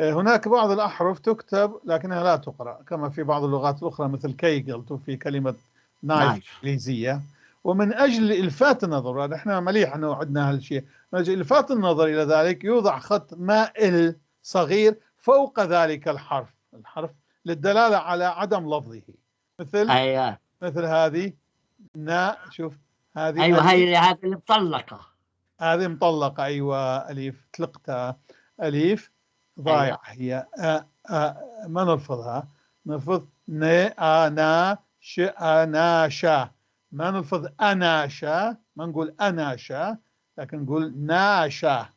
هناك بعض الأحرف تكتب لكنها لا تقرأ، كما في بعض اللغات الأخرى مثل كي قلتوا في كلمة نايف إنجليزية. ومن أجل إلفات النظر، نحن مليح أنه عندنا هالشيء، من أجل إلفات النظر إلى ذلك يوضع خط مائل صغير فوق ذلك الحرف للدلالة على عدم لفظه، مثل هذه شوف هذه هذه المطلقة، هذه مطلقة. أيوة أليف تلقتها، أليف ضايعة. هي ما نلفظها، نلفظ نا ش أنا شا، ما نلفظ أنا شا، ما نقول أنا شا، لكن نقول ناشا.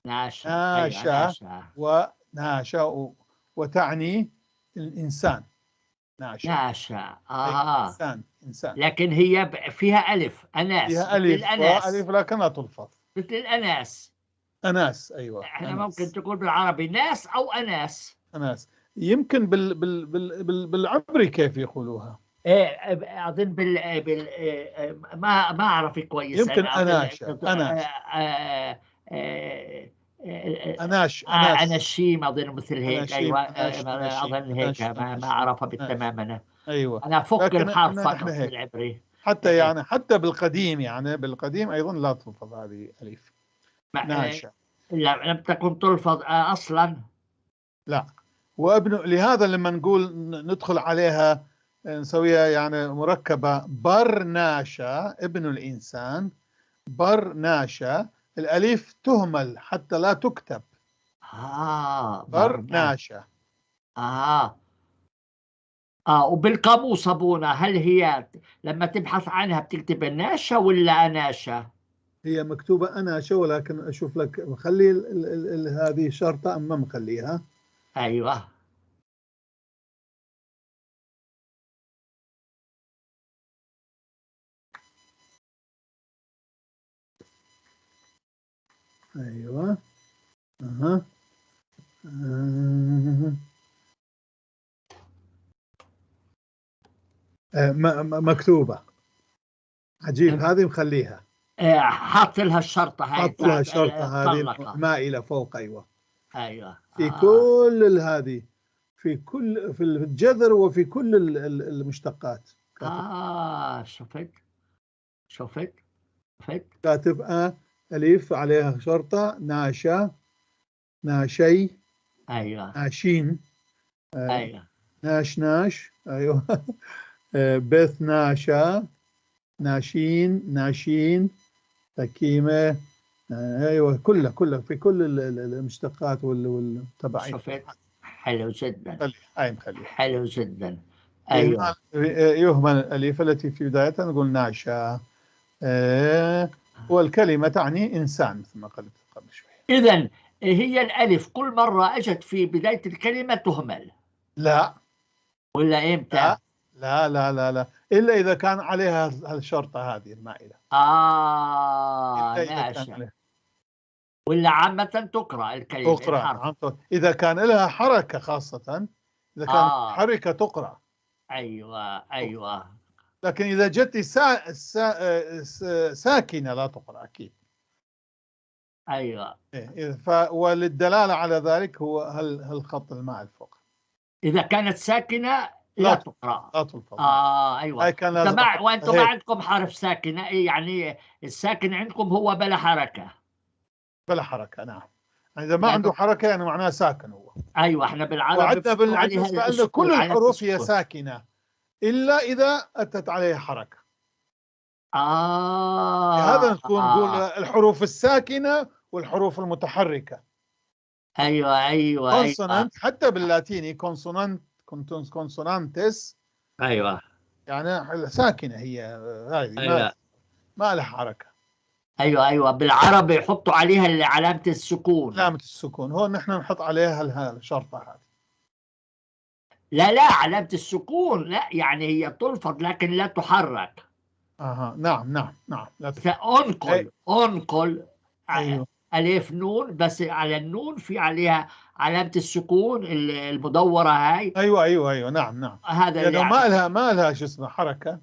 ناشا وناشا وتعني الإنسان. ناشا إنسان. لكن هي فيها ألف، أناس، فيها مثل ألف الأناس، وألف لكنها تلفظ مثل الأناس. أناس. أيوة احنا أناس. ممكن تقول بالعربي ناس أو أناس. أناس. يمكن بالعبري كيف يقولوها؟ أظن ما أعرف كويس. يمكن أنا أظن أناش. أناش. أناشيم، أظن مثل هيك. أناشيم. أيوة أناشيم. أظن هيك، ما أعرفها أناش. بالتمام أنا. أيوة. أنا أفك لكن الحرف نحن فقط هيك بالعبري. حتى يعني حتى بالقديم، يعني بالقديم أيضا لا تلفظ هذه أليف. ناشا لم تكن تلفظ أصلا. لا. لهذا لما نقول ندخل عليها نسويها يعني مركبة برناشا، ابن الإنسان برناشا، الأليف تهمل حتى لا تكتب. برناشا. وبالقاموس أبونا، هل هي لما تبحث عنها بتكتب الناشا ولا أناشا؟ هي مكتوبة أناشا، ولكن أشوف لك مخلي هذه شرطة أم ما مخليها. أيوة أيوة. مكتوبة. عجيب، هذه مخليها. حاط لها الشرطة هاي حط لها بتاعت شرطة هذه المطلقة. مائلة فوق. أيوة. أيوة في كل هذه، في الجذر وفي كل المشتقات شفت. كاتب أليف عليها شرطة. ناشا، ناشي، أيوة ناشين، أيوة ناش. أيوة. بث ناشا، ناشين، ناشين، تكيمة. أيوة كلها في كل المشتقات والتبعية. شفت. حلو جدا. هاي مخليها. حلو جدا. أيوة يهمل الأليف التي في بدايتها نقول ناشا. والكلمة تعني إنسان مثل ما قلت قبل شوي. إذا هي الألف كل مرة أجت في بداية الكلمة تهمل، لا ولا إمتى؟ لا لا لا لا لا، إلا إذا كان عليها الشرطة هذه المائلة. إلا إذا كان ماشي. عليها ولا عامة تقرأ الكلمة تقرأ. الحرف. نعم، إذا كان لها حركة خاصة، إذا كانت حركة تقرأ. أيوة تقرأ. أيوة لكن إذا جت ساكنة لا تقرأ أكيد. أيوة. وللدلالة على ذلك هو الخط المائل فوق. إذا كانت ساكنة لا لا تقرأ. لا تلفظ. هاي أيوة. كان لازم وأنتم ما هيك عندكم حرف ساكنة، يعني الساكن عندكم هو بلا حركة. بلا حركة. نعم، إذا ما عنده لأنه حركة يعني معناه ساكن هو. أيوة، إحنا بالعربي وعندنا بحطوا عليها بالنسبة لنا السكون، كل علامة الحروف هي السكون. ساكنة إلا إذا أتت عليها حركة. لهذا نقول الحروف الساكنة والحروف المتحركة. أيوة أيوة أيوة كونسونانت حتى باللاتيني كونسونانت، كونسونانتس، أيوة يعني ساكنة هي هذه، أيوة ما لها حركة. أيوة أيوة. بالعربي يحطوا عليها علامة السكون. علامة السكون هو نحن نحط عليها الشرطة هذه. لا لا، علامة السكون لا، يعني هي تلفظ لكن لا تحرك. نعم نعم نعم، لا تحرك. أنقل أيوه ألف نون، بس على النون في عليها علامة السكون المدورة هاي. أيوه أيوه أيوه، نعم نعم، هذا اللي لأنه يعني. ما لها شو اسمه حركة.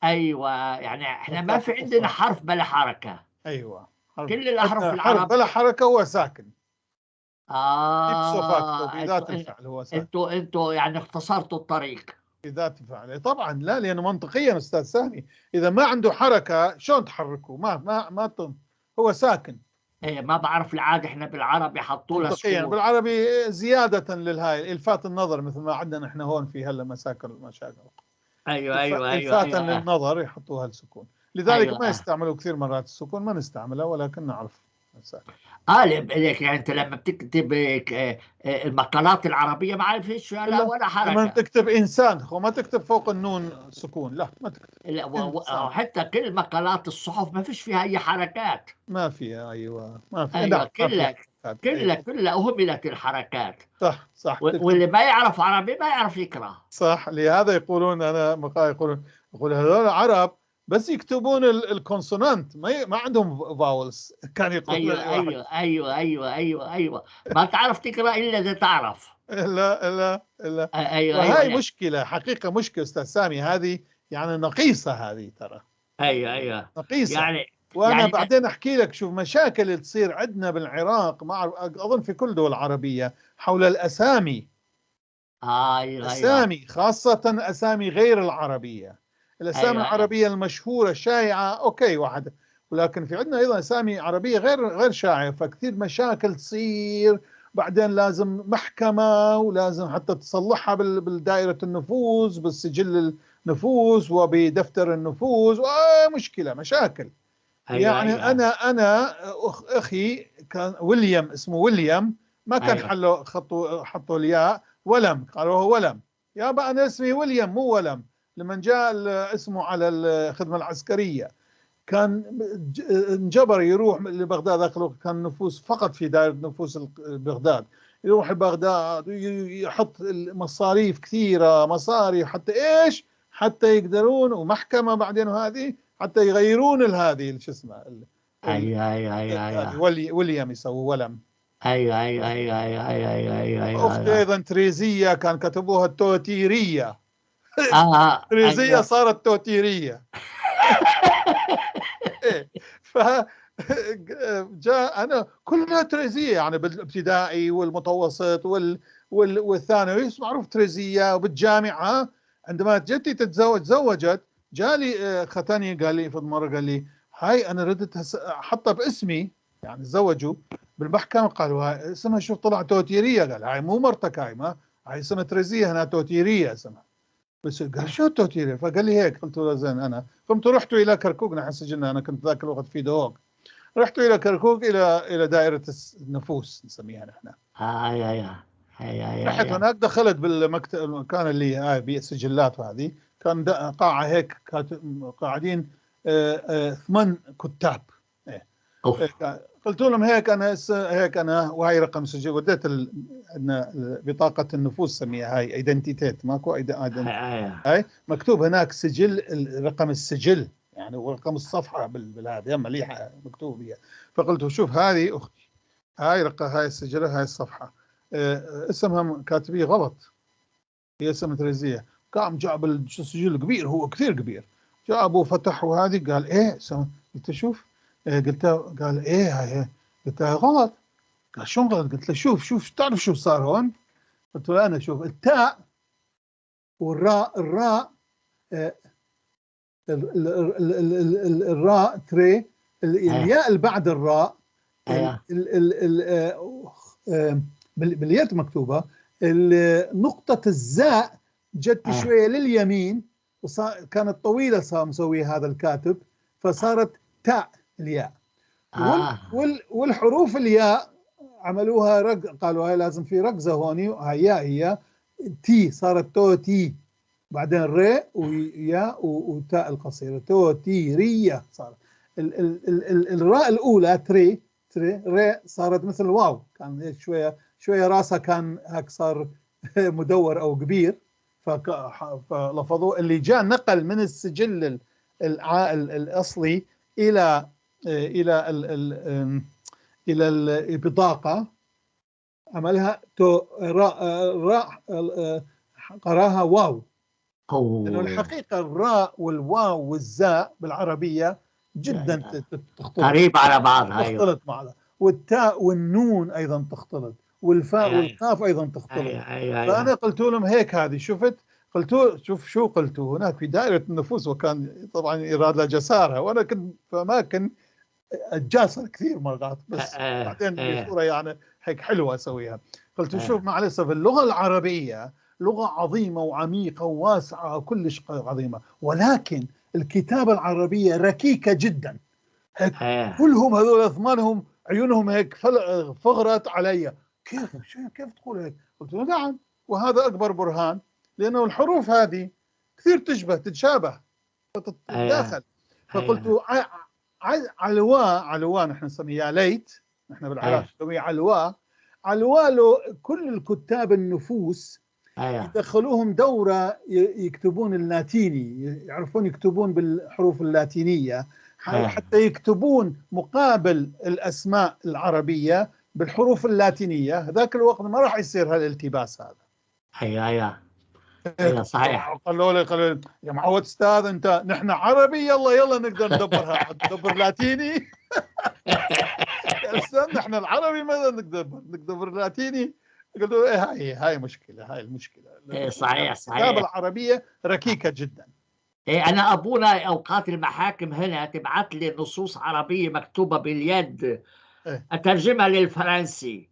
أيوة، يعني احنا ما في مسافة عندنا أخرى. حرف بلا حركة. أيوه، كل الأحرف عندنا حرف بلا العربية. حركة هو ساكن. ipso facto بذات انتوا الفعل هو ساكن. انتوا يعني اختصرتوا الطريق. بذات الفعل طبعا. لا، لأنه منطقيا أستاذ سامي إذا ما عنده حركة شلون تحركه؟ هو ساكن. ايه، ما بعرف العادة، احنا بالعربي حطوا لها منطقيا سكون. بالعربي زيادة للهاي إلفات النظر، مثل ما عندنا نحن هون في هلا مشاكل ايوه ايوه ايوه إلفاتا ايوه للنظر يحطوها السكون. لذلك ما ايوه. يستعملوا كثير مرات السكون، ما نستعملها ولكن نعرف نساكن. ليك يعني انت لما بتكتب المقالات العربية ما عارف ايش لا لا، ولا لما حركة. تكتب إنسان ما تكتب فوق النون سكون، لا ما تكتب لا، إنسان. حتى كل مقالات الصحف ما فيش فيها اي حركات. ما فيها. أيوة ما في. ايوه، نعم ما فيها كلها حركات. كلها أيوة كلها اهملت الحركات. صح تكتب. واللي ما يعرف عربي ما يعرف يقرأ. صح، لهذا يقولون أنا مقال يقول هذول العرب بس يكتبون الكونسونانت، ما عندهم فاولز. كان يقول لي ايوه واحد. ايوه ايوه ايوه ايوه ايوه. ما تعرف تقرا الا اذا تعرف. لا. ايوه ايوه وهي لا. مشكلة حقيقة، مشكلة أستاذ سامي هذه، يعني نقيصة هذه ترى، ايوه ايوه. نقيصة. يعني وأنا يعني بعدين أحكي لك شوف مشاكل اللي تصير عندنا بالعراق، مع أظن في كل دول العربية، حول الأسامي. ايوه ايوه خاصة أسامي غير العربية. الأسامي ايوه ايوه العربية المشهورة الشائعة أوكي واحد، ولكن في عندنا أيضا أسامي عربية غير شائعة، فكثير مشاكل تصير. بعدين لازم محكمة، ولازم حتى تصلحها بالدائرة النفوذ، بالسجل النفوذ وبدفتر النفوذ، ومشكلة مشاكل. ايوه يعني ايوه أنا أخي كان ويليام، اسمه ويليام، ما كان ايوه حله حطوا الياء ولم، قالوا هو ولم. يابا أنا اسمي ويليام مو ولم. لما جاء اسمه على الخدمة العسكرية كان انجبر يروح لبغداد. ذاك الوقت كان نفوس فقط في دائرة نفوس بغداد، يروح بغداد ويحط مصاريف كثيرة، مصاري حتى إيش، حتى يقدرون، ومحكمة بعدين، وهذه حتى يغيرون هذه شو اسمه ايوه ايوه ايوه هذه ايوه ويليام يسووا ولم. ايوه ايوه ايوه ايوه ايوه ايوه ايوه أختي ايوه. أيضا تريزية كان كتبوها التوتيرية. تريزية ايوه صارت توتيرية. ايه. ف جاء انا كلها تريزيه، يعني بالابتدائي والمتوسط والثانوي معروف تريزيه، وبالجامعه عندما جدتي تزوجت جالي ختاني، قال لي في مره، قال لي هاي انا ردت حطها باسمي، يعني تزوجوا بالمحكمه قالوا هاي اسمها شوف طلع توتيريه، قال هاي مو مرتك، هاي اسمها تريزيه، هنا توتيريه اسمها. بس قال شو التوتيريا؟ فقال لي هيك. قلت له زين. انا قمت رحت الى كركوك، نحن سجلنا، انا كنت ذاك الوقت في دوق، رحت الى كركوك الى دائره النفوس نسميها نحن. ايوه ايوه ايوه رحت ايوه هناك، دخلت بالمكتب، المكان اللي هاي بالسجلات، وهذه كان قاعه هيك قاعدين 8 كتاب. إيه. اوف. قلت لهم هيك انا وهي رقم سجل، وديت بطاقه النفوذ سميها، هاي ايدنتيتيت، ماكو هاي مكتوب هناك سجل، رقم السجل يعني ورقم الصفحه بالهذا مليحه مكتوب بها. فقلت شوف هذه اختي، هاي السجل، هاي الصفحه اسمها كاتبيه غلط، هي اسم تريزيه. قام جاب السجل كبير، هو كثير كبير، جابه فتحه هذه، قال ايه قلت شوف، قلت له، قال ايه هاي، قلت له غلط. قال شلون غلط؟ قلت له شوف تعرف شو صار هون؟ قلت له انا شوف التاء والراء، الراء تري، الياء اللي بعد الراء باليد مكتوبه، نقطه الزاء جت شويه لليمين، كانت طويله، صار مسوي هذا الكاتب، فصارت تاء الياء. والحروف الياء عملوها قالوا هاي لازم في ركزه هوني، هي تي، صارت تو تي، بعدين ري وياء وتاء القصيره، تو تي ريه. صار الراء الاولى تري ري صارت مثل واو، كان هيك شويه راسها كان هيك صار مدور او كبير، فلفظوا اللي جاء نقل من السجل الاصلي الى البطاقه، عملها تو راء قراها واو. لأنه الحقيقة الراء والواو والزاء بالعربية جدا تختلط، قريب على بعض، تختلط مع بعض، والتاء والنون أيضا تختلط، والفاء والقاف أيضا تختلط. فأنا قلت لهم هيك هذه شفت، قلت شوف شو قلت هناك في دائرة النفوس، وكان طبعا إرادة جسارة، وأنا كنت فما كنت أتجاسر كثير مرات، بس بعدين بصورة يعني هيك حلوة أسويها. قلت شوف مع الأسف اللغة العربية لغة عظيمة وعميقة وواسعة وكلش عظيمة، ولكن الكتابة العربية ركيكة جدا. هيك كلهم هذول ثمانهم عيونهم هيك فغرت علي، كيف تقول هيك؟ قلت له نعم، وهذا أكبر برهان، لأنه الحروف هذه كثير تتشابه تتداخل. فقلت علواء نحن نسميها ليت، نحن بالعراق نسميها علواء له كل الكتاب النفوس يدخلوهم دورة يكتبون اللاتيني، يعرفون يكتبون بالحروف اللاتينية، حتى يكتبون مقابل الأسماء العربية بالحروف اللاتينية. ذاك الوقت ما راح يصير هالالتباس هذا. ايوه صحيح. قالوا لي يا معود استاذ انت، نحن عربي، يلا نقدر ندبرها، تدبر لاتيني؟ يا استاذ نحن العربي ما نقدر لاتيني. قلت له هاي مشكله، هاي المشكله. صحيح. الكتابه العربيه ركيكه جدا. انا ابونا اوقات المحاكم هنا تبعت لي نصوص عربيه مكتوبه باليد، اترجمها للفرنسي.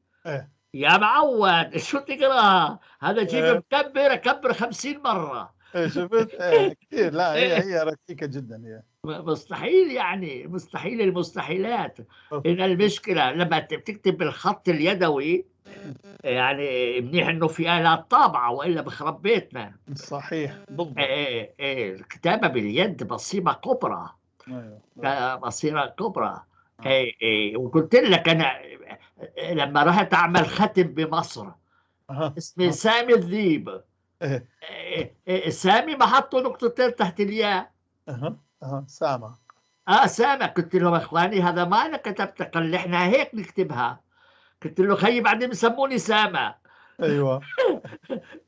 يا معود شو تقراها؟ هذا جيب مكبر اكبر 50 مره. شفت كثير. لا هي ركيكه جدا، هي مستحيل، يعني مستحيل المستحيلات. هنا المشكله لما بتكتب بالخط اليدوي، يعني منيح انه في آلات طابعة، والا بخرب بيتنا. صحيح بالضبط. الكتابة باليد مصيبة كبرى، مصيبة كبرى. وقلت لك انا لما رحت اعمل ختم بمصر، اسمي سامي الذيب، سامي ما حطوا نقطتين تحت الياء. سامة. سامة. قلت لهم اخواني هذا ما انا كتبت، قال لي احنا هيك نكتبها. قلت له خيي بعدين بسموني سامة. ايوه.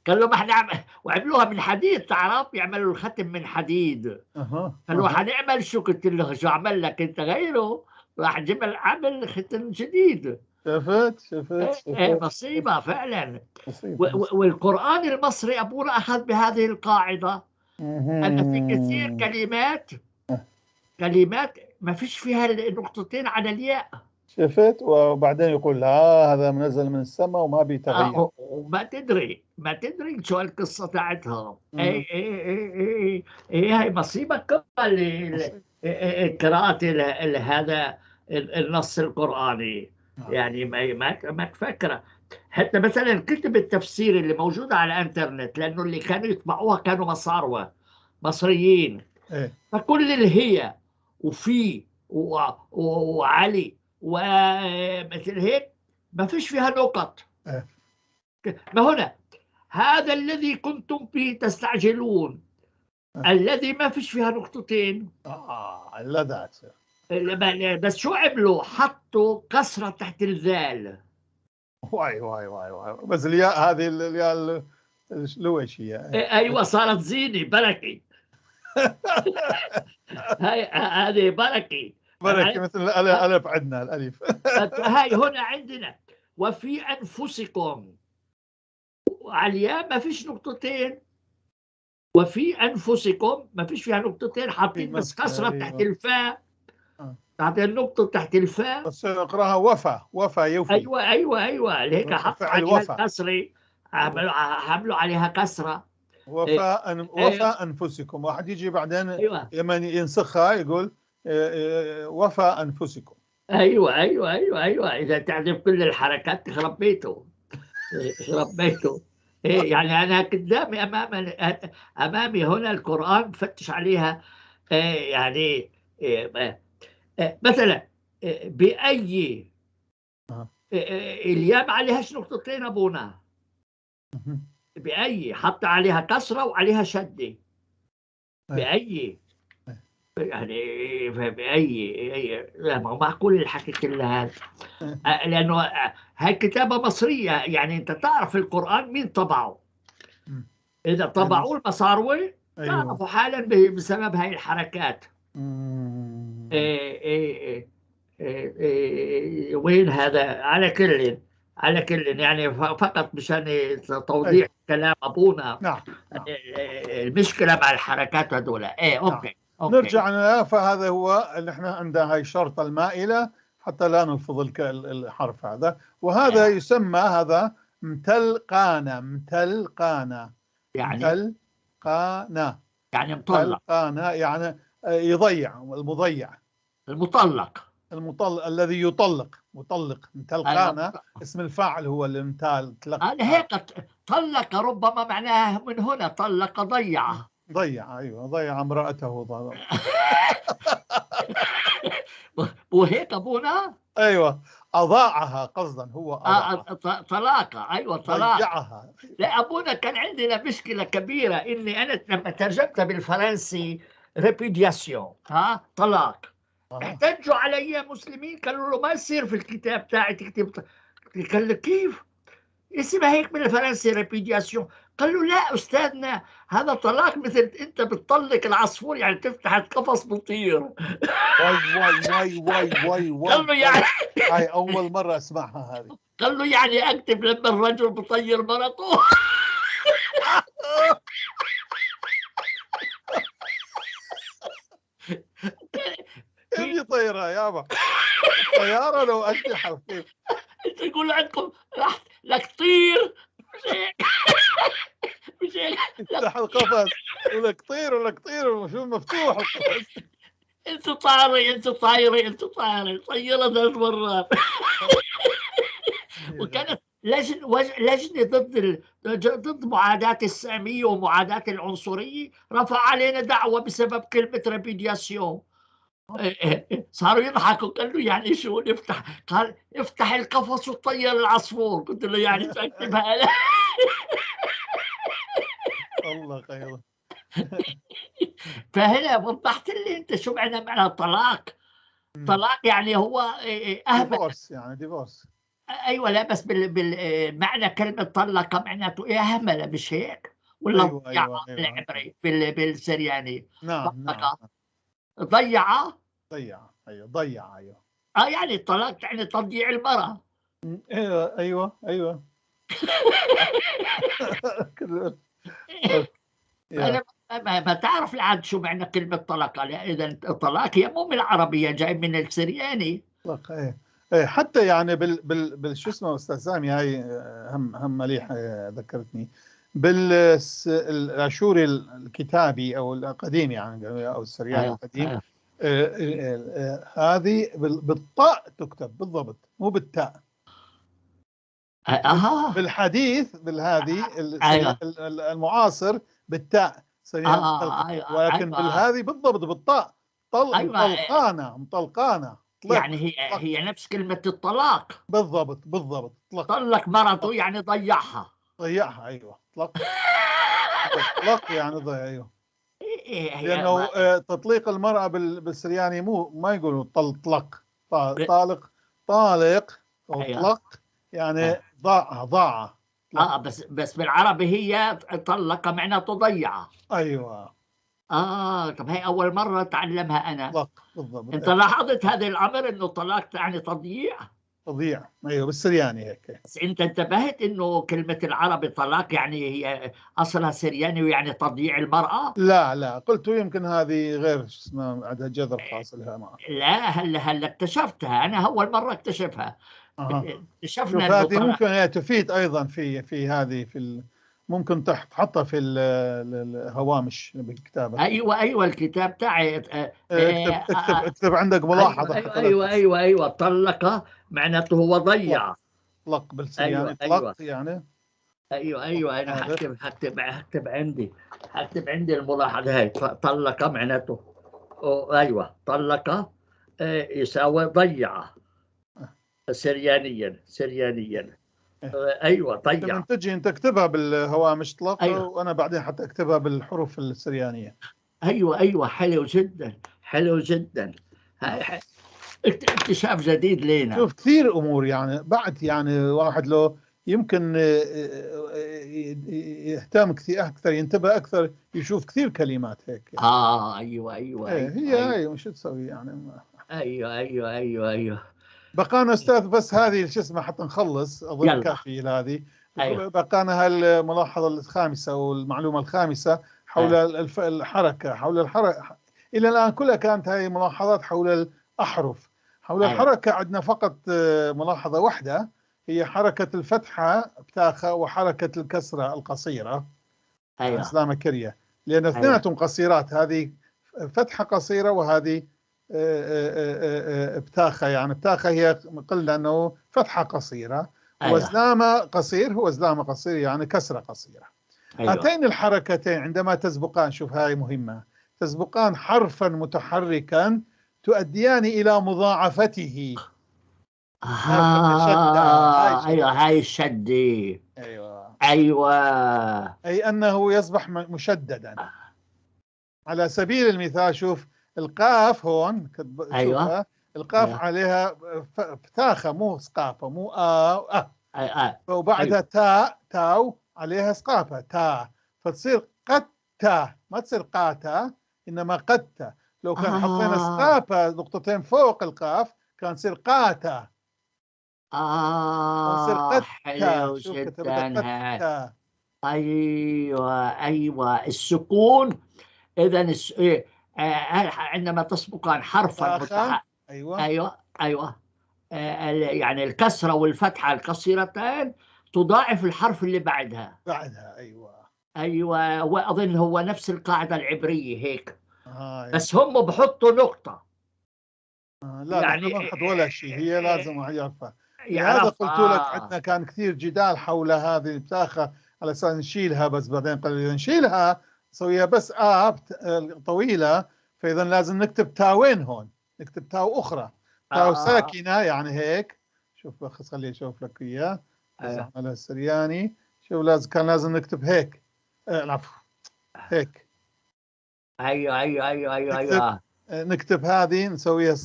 قال له ما احنا وعملوها من حديد، تعرف يعملوا الختم من حديد. قال له حنعمل شو؟ قلت له شو عمل لك انت غيره؟ راح عمل ختم جديد. شفت مصيبة فعلا. والقرآن المصري أبونا أخذ بهذه القاعدة أن في كثير كلمات ما فيش فيها نقطتين على الياء. شفت؟ وبعدين يقول هذا منزل من السماء وما بيتغير. وما تدري شو القصة تاعتها. هاي مصيبة كبيرة قراءة هذا النص القرآني. يعني ما تفكر حتى مثلا كتب التفسير اللي موجودة على الانترنت، لأنه اللي كانوا يطبعوها كانوا مصاريين. فكل اللي هي وفي وعلي ومثل هيك، ما فيش فيها نقط. ما هنا هذا الذي كنتم فيه تستعجلون، الذي ما فيش فيها نقطتين. لا بس شو عملوا؟ حطوا كسرة تحت الذال. واي بس الياء هذه الياء الشلوشية. ايوه صارت زينة بركة. هذه بركة مثل الألف، عندنا الألف. هاي هنا عندنا وفي أنفسكم، على الياء ما فيش نقطتين، وفي أنفسكم ما فيش فيها نقطتين، حاطين بس كسرة تحت الفاء، تحت النقطة تحت الفاء. بس نقراها وفى يوفي. أيوة لهيك حط عليها الكسرة، عملوا عليها كسرة. وفى أنفسكم. واحد يجي بعدين لما ينسخها يقول وفى أنفسكم. أيوة إذا تعرف كل الحركات تخرب بيته. يعني أنا قدامي أمامي هنا القرآن فتش عليها. يعني مثلا بأي الياء ما عليهاش نقطتين أبونا، بأي حط عليها كسرة وعليها شدة، بأي يعني بأي لا، ما معقول الحكي كل هذا. لأنه هاي كتابة مصرية، يعني أنت تعرف القرآن مين طبعه. إذا طبعوه المصاروي تعرفوا حالا بسبب هاي الحركات. وين هذا؟ على كل يعني فقط مشان توضيح كلام أبونا. نعم. المشكلة مع الحركات هذول. أوكي. نرجع لنا. فهذا هو اللي احنا عندنا هاي شرطة المائلة حتى لا نلفظ الحرف هذا. وهذا يسمى هذا متلقانة. يعني متلقانة يعني مطلق، يعني يضيع. المطلق الذي يطلق. متلقانة اسم الفاعل هو الامتال. هيك طلق ربما معناها من هنا طلق ضيع. أيوة ضيع امرأته. وهيك أبونا. أيوة أضاعها قصدا. هو طلاقة. أيوة طلاق. ضيعها. لا أبونا كان عندنا مشكلة كبيرة، إني أنا لما ترجمتها بالفرنسي ريبيدياسيون، طلاق، احتجوا علي مسلمين، قالوا له ما يصير في الكتاب تاعي تكتب. قال له كيف اسمها هيك بالفرنسي ريبيدياسيون؟ قال له لا أستاذنا، هذا طلاق مثل أنت بتطلق العصفور، يعني تفتح القفص بطير. واي قال له يعني هاي أول مرة أسمعها هذه. قال له يعني أكتب لما الرجل بطير مرته. كيف يطيرها يابا؟ طيارة لو أجنحة كيف؟ أنت تقول عندكم لك طير، مش هيك افتح القفص ولك طير وشو مفتوح القفص. انت طايرة طيرة 3 مرات. وكانت لجنة ضد معاداة السامية ومعاداة العنصرية، رفع علينا دعوة بسبب كلمة ريبيدياسيون. صاروا يضحكوا، قال له يعني شو نفتح؟ قال افتح القفص وطير العصفور. قلت له يعني تكتبها له. الله خير. فهنا وضحت لي انت شو معنى طلاق. طلاق يعني هو اهمل. ديفورس يعني ديفورس. ايوه لا بس بالمعنى كلمه طلق معناته اهمل، مش هيك ولا؟ أيوة. العبري بالسرياني. نعم. ضيع. أيوة. يعني الطلاق يعني تضييع المرأة. أيوة. فأنا ما تعرف العاد شو معنى كلمة طلاق. إذا الطلاق هي مو من العربية، جاي من السرياني. حتى يعني شو اسمه أستاذ سامي، هاي هم مليح ذكرتني بالاشوري الكتابي او القديم يعني، او السرياني القديم. هذه بالطاء تكتب بالضبط، مو بالتاء. بالحديث بالهذه المعاصر بالتاء ولكن بالهذه بالضبط بالطاء. أيوة. مطلقانة يعني هي نفس كلمة الطلاق. بالضبط طلق مرته يعني ضيعها. ضيعها. أيوة طلق يعني ضيع. أيوة. لأنه تطليق المرأة بالسرياني ما يقولوا طلق. طالق أو طلق يعني ضاع. بس بالعربي هي طلق معناته ضيع. أيوة. طب هي أول مرة أتعلمها أنا. طلق بالضبط. أنت لاحظت هذا الأمر إنه طلاق يعني تضييع؟ أيوة بالسرياني هيك. بس أنت انتبهت إنه كلمة العربي طلاق يعني هي أصلها سرياني ويعني تضييع المرأة؟ لا قلت يمكن هذه غير اسمها، عندها جذر خاص لها معه. لا، هلا اكتشفتها، أنا أول مرة اكتشفها. اكتشفنا شوف هذه ممكن هي تفيد أيضا في هذه ممكن تحطها في الهوامش بالكتابة. أيوة الكتاب تاعي. اكتب عندك ملاحظة. أيوة طلق معناته هو ضيع. طلق بالسرياني. طلق يعني. ايوه انا هكتب عندي الملاحظه هاي. طلق معناته ايوه طلق يساوي ضيع سريانيا. ايوه ضيع. لما تجي انت اكتبها بالهوامش طلق. أيوة. وانا بعدين حتى اكتبها بالحروف السريانيه. ايوه حلو جدا. اكتشاف جديد لنا. شوف كثير امور يعني بعد يعني واحد لو يمكن يهتم كثير اكثر، ينتبه اكثر، يشوف كثير كلمات هيك يعني. ايوه هي وش تسوي يعني. ايوه بقانا استاذ بس هذه شو اسمه حتى نخلص اظن كافي هذه. بقانا هالملاحظه الخامسه والمعلومه الخامسه حول الحركه. الى الان كلها كانت هاي ملاحظات حول الاحرف. حول الحركه عندنا فقط ملاحظه واحده، هي حركه الفتحه بتاخه وحركه الكسره القصيره. اسلام كريه، لان اثنيناتهم قصيرات، هذه فتحه قصيره وهذه بتاخة. يعني بتاخة هي قلنا أنه فتحة قصيرة. وزلامة قصير هو زلامة قصير يعني كسرة قصيرة. هاتين الحركتين عندما تسبقان، شوف هاي مهمة، تسبقان حرفا متحركا تؤديان إلى مضاعفته. هاي الشدة. أيوة أي أنه يصبح مشددا. على سبيل المثال شوف القاف هون. شوفها القاف عليها فتاخة مو سقافة، مو وبعدها تاو عليها سقافة تا، فتصير قتا، ما تصير قاتا إنما قتا. لو كان حطينا سقافة نقطتين فوق القاف كان تصير قاتا. تصير قتا. شوف كتبتها قتا. أيوة السكون. إذا عندما تسبق عن حرفا أيوة يعني الكسرة والفتحة القصيرتين تضاعف الحرف اللي بعدها. أيوة وأظن هو نفس القاعدة العبرية هيك. بس هم بحطوا نقطة. لا يعني ما نحط ولا شيء، هي لازم يعرفها. لهذا قلت لك عندنا كان كثير جدال حول هذه البتاخة على أساس نشيلها، بس بعدين قال إذا نشيلها نسويها بس طويلة، فإذا لازم نكتب تاوين هون، نكتب تاو أخرى، تاو ساكنة يعني هيك. شوف بس خليه أشوف لك إياه. عملها السرياني. شوف كان لازم نكتب هيك. العفو هيك. أيوة نكتب هذه نسويها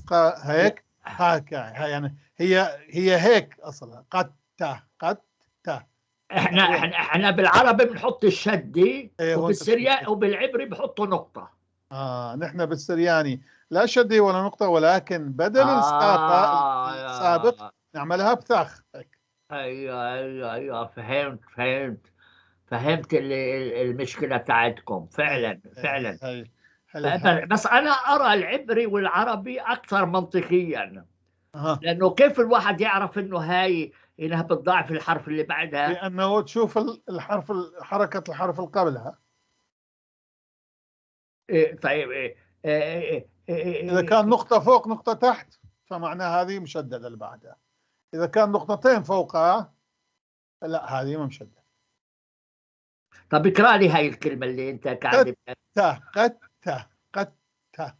هيك. هكا يعني هي هيك أصلها قد تا. احنا بالعربي بنحط الشدة وبالسرياني وبالعبري بحطوا نقطة. نحن بالسرياني لا شدة ولا نقطة، ولكن بدل السقافة السابق نعملها بثاخ هيك. ايوه فهمت المشكلة تاعتكم فعلا. بس أنا أرى العبري والعربي أكثر منطقيا. لأنه كيف الواحد يعرف إنه هاي إنها بتضاعف الحرف اللي بعدها؟ لأنه تشوف حركة الحرف اللي قبلها. طيب إذا كان نقطة فوق نقطة تحت فمعناها هذه مشددة اللي بعدها. إذا كان نقطتين فوقها لا هذه ما مشددة. طب اقرأ لي هاي الكلمة اللي أنت قاعد. قد تا.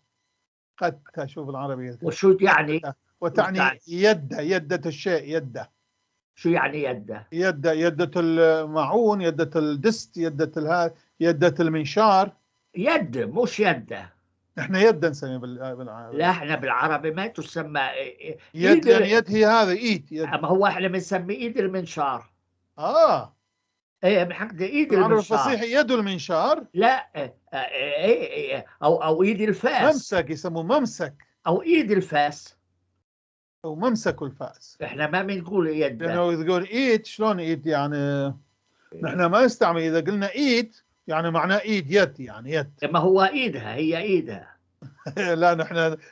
قتة، شوف العربية. وشو يعني؟ وتعني يدة، يدة الشيء، يدة. شو يعني يدة؟ يدة المعون، يدة الدست، يدة المنشار. يد مش يدة. احنا يدة نسميه لا احنا بالعربي ما تسمى يد، يعني يد هي هذا ايد، يد. ما هو احنا بنسميه ايد المنشار. ايه بنحكي ايد بالعربي المنشار. الفصيح يد المنشار. لا او ايد الفاس. ممسك، يسموه ممسك. او ايد الفاس. او ممسك الفاس. احنا ما بنقول يد. لانه اذا تقول ايد، شلون ايد يعني؟ نحن ما نستعمل، اذا قلنا ايد يعني معناه ايد، يد يعني يد. ما هو ايدها، هي ايدها. لا،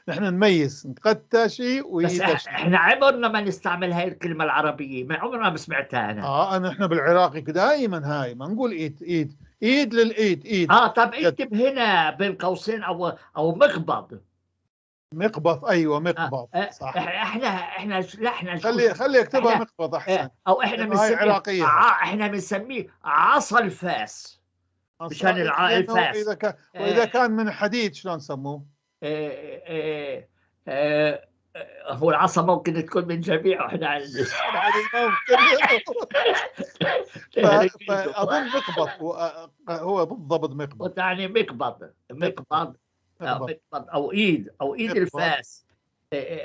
نحن نميز، نتقتى شيء بس ويد شيء. احنا عمرنا ما نستعمل هاي الكلمة العربية، ما عمرنا ما سمعتها انا. نحن بالعراقي دائما هاي ما نقول ايد، ايد للايد، ايد. طب يد. اكتب هنا بين قوسين او مقبض. مقبض، ايوه مقبض، صح. احنا لا احنا خلي اكتبها احنا مقبض احسن. او احنا لانه هاي بنسميه عراقيه هاي. احنا بنسميه عصا الفاس. مشان لانه الفاس. واذا كان من حديد شلون سموه؟ هو العصا ممكن تكون من جميع احنا عندنا. فاظن مقبض هو بالضبط مقبض. يعني مقبض او ايد مقبض. الفاس.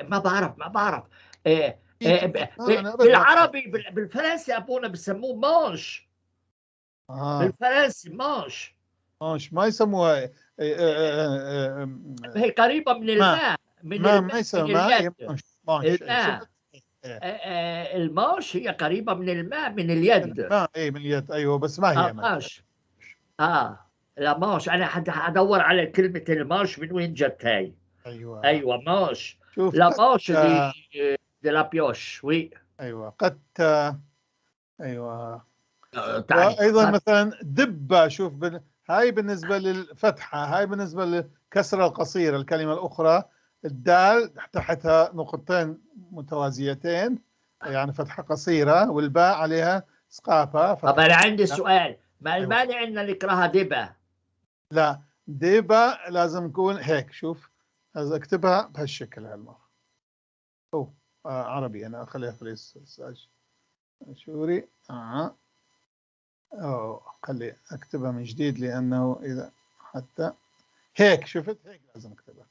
ما بعرف. انا بالعربي بالفرنسي ابونا بسموه مانش. آه. بالفرنسي مانش. مش ما يسموها هي قريبة من ما الماء. ما يسمى من ماء، اليد. مانش. الماء. شفت؟ إيه. المانش هي قريبة من الماء، من اليد. ماء، من اليد، ايوه، بس ما هي ماء. مانش. لا مانش، انا حدور على كلمة المانش من وين جت هاي. ايوه. ايوه مانش. شوف لا مانش دي لا بيوش وي. ايوه ايوه. تعني وايضا مثلا دبه، شوف هاي بالنسبه للفتحه، هاي بالنسبه للكسره القصيره. الكلمه الاخرى الدال تحتها نقطتين متوازيتين، يعني فتحه قصيره، والباء عليها سقافه طب فتحه. انا عندي سؤال، ما أيوة. المانع ان نكرهها دبا؟ لا، ديبا لازم نكون هيك. شوف، لازم اكتبها بهالشكل هالمره. عربي، انا اخليها شوري. خلي اكتبها من جديد، لانه اذا حتى هيك شفت، هيك لازم اكتبها.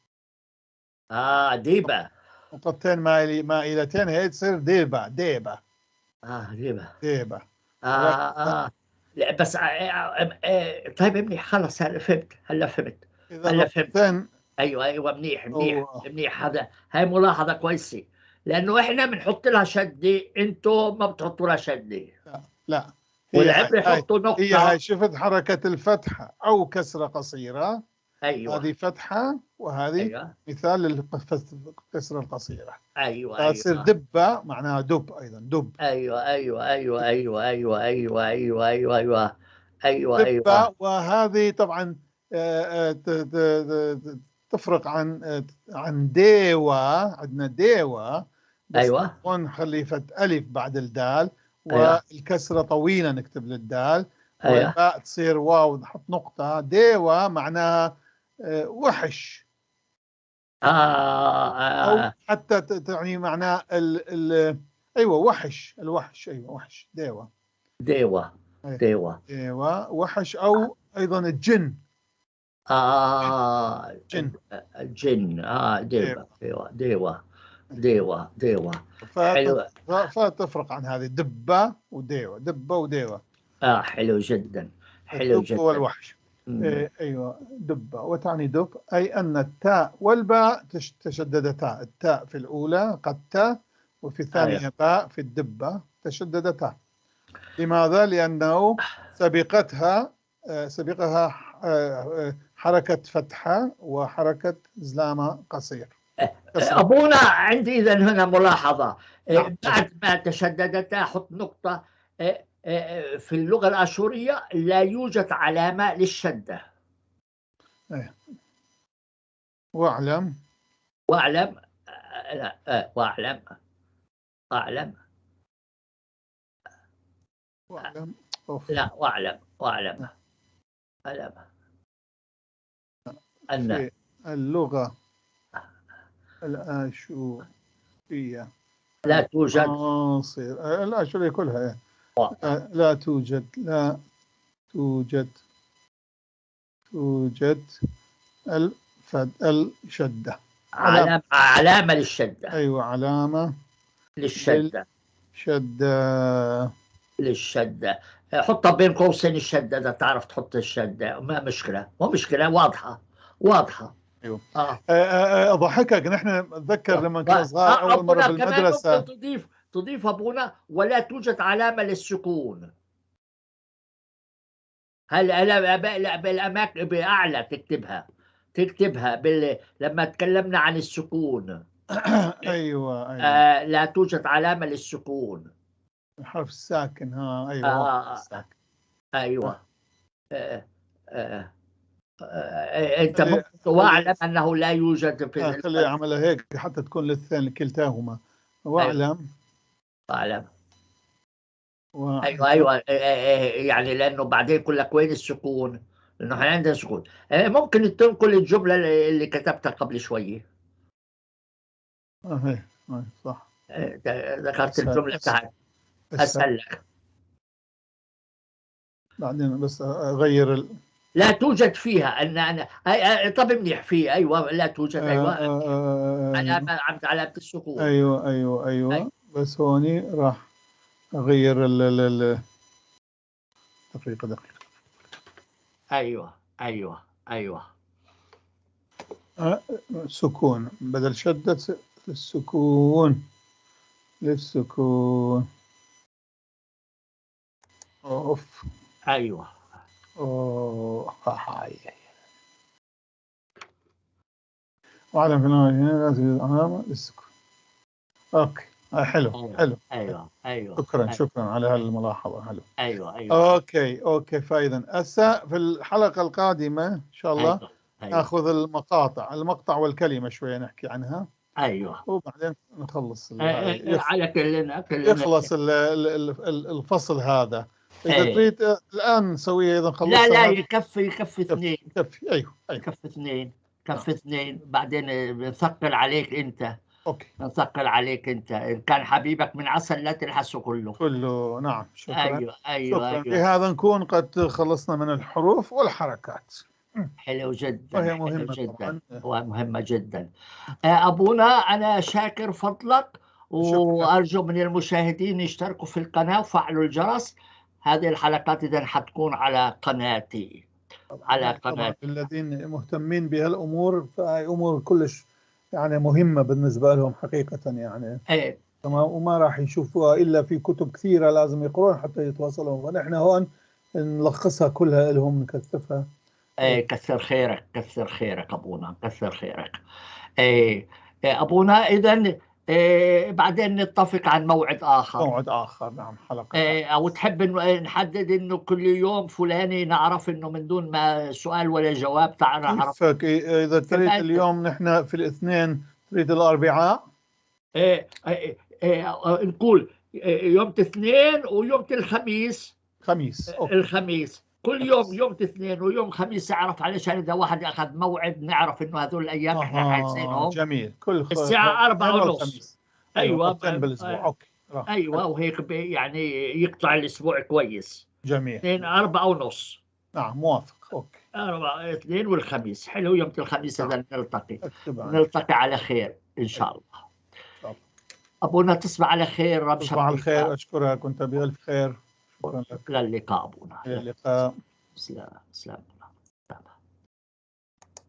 ديبا. نقطتين مائلتين، هي تصير ديبا. ديبا. ديبا. لا بس طيب منيح، خلص هلا فهمت. اذا نقطتين. ايوه منيح هاي ملاحظة كويسة، لانه احنا بنحط لها شدة، انتم ما بتحطوا لها شدة. لا، والعبر يحطوا هي نقطة. هاي شفت حركة الفتحة او كسرة قصيرة. ايوه هذه فتحة، وهذه ايوه مثال للكسرة القصيرة. ايوه تصير دبة معناها دب، ايضا دب. ايوه. دبة. وهذه طبعا تفرق عن ديوة. عندنا ديوة، بس نخلي ألف بعد الدال، والكسرة طويلة نكتب للدال، والباء تصير واو نحط نقطة. ديوة معناها وحش، أو حتى تعني معناه أيوة وحش. الوحش، أيوة وحش. ديوة وحش، أو أيضا الجن. جن. جن. ديوة. حلو. فتفرق عن هذه دبة وديوة. حلو جدا. الدب هو الوحش. أيوة دبة، وتعني دب أي أن التاء والباء تشددتا. التاء في الأولى قد، وفي الثانية باء في الدبة تشددتا. لماذا؟ لأنه سبقها حركة فتحة وحركة زلامة قصير. أبونا عندي إذا هنا ملاحظة. نعم. بعد ما تشددتا حط نقطة. في اللغة الآشورية لا يوجد علامة للشدة. واعلم. لا واعلم. لا واعلم أن في اللغة الآشورية لا توجد عناصر الآشورية كلها لا توجد الشدة، علامة للشدة. أيوة علامة للشدة. حطها بين قوسين الشدة، إذا تعرف تحط الشدة ما مشكلة، مو مشكلة، واضحة. أيوة. أضحكك، نحن نتذكر لما كنا صغار أول مرة بالمدرسة تضيف أبونا ولا توجد علامة للسكون. هلا بالأماكن بأعلى تكتبها لما تكلمنا عن السكون. أيوة. لا توجد علامة للسكون. الحرف الساكن. أيوة. الساكن. أيوة. أنت ممكن واعلم أنه لا يوجد في خلي عملها هيك حتى تكون للثاني كلتاهما. واعلم. أيوة. يعني لأنه بعدين يقول لك وين السكون، لأنه احنا عندنا سكون. ممكن تنقل الجملة اللي كتبتها قبل شوية. صح. ذكرت الجملة تحت. أسألك بعدين بس أغير لا توجد فيها طب منيح فيه. أيوة لا توجد. أيوة علامة السكون. أيوة. بس هوني راح أغير دقيقة. أيوة. سكون بدل شدة للسكون. أوف. أيوة. وعلم في لازم علامة للسكون. أوكي. حلو. أيوة. شكرا على هالملاحظة. حلو. أيوة. أوكي. فإذا هسه في الحلقة القادمة إن شاء الله ناخذ المقطع والكلمة شوية نحكي عنها. أيوة. وبعدين نخلص على كلنا يخلص الفصل هذا. إذا تريد الآن نسويه إذا خلصنا. لا يكفي اثنين. أيوه. كفي اثنين. بعدين نثقل عليك أنت. أوكي. نثقل عليك أنت. إن كان حبيبك من عسل لا تلحسه كله. نعم. شكرا. أيوة. بهذا نكون قد خلصنا من الحروف والحركات. حلو جدا. وهي مهمة جدا. أبونا أنا شاكر فضلك، وأرجو من المشاهدين يشتركوا في القناة وفعلوا الجرس. هذه الحلقات إذن حتكون على قناتي. طبعا الذين مهتمين بهالأمور فهي أمور كلش يعني مهمة بالنسبة لهم حقيقة يعني. تمام. وما راح يشوفوها إلا في كتب كثيرة لازم يقرون حتى يتواصلون، ونحن هون نلخصها كلها لهم نكثفها. كثر خيرك أبونا، كثر خيرك. أبونا إذن بعدين نتفق عن موعد آخر. نعم. حلقة أو تحب نحدد إنه كل يوم فلاني نعرف إنه من دون ما سؤال ولا جواب تعرف. إذا تريد اليوم نحن في الاثنين، تريد الأربعاء. نقول يوم الاثنين ويوم الخميس. الخميس كل يوم الاثنين ويوم خميس اعرف، علشان اذا واحد اخذ موعد نعرف انه هذول الايام احنا حاجزينهم. جميل. الساعه 4:30. ايوه بالاسبوع. اوكي. ايوه. وهيك يعني يقطع الاسبوع كويس. جميل. 4:30. نعم موافق. اوكي. 2 والخميس. حلو. يوم الخميس اذا نلتقي على خير ان شاء الله. ابونا تصبح على خير. رب تصبح على خير. اشكرك. كنت بألف خير. شكرا لك. للقاء أبونا. إلى اللقاء. سلام.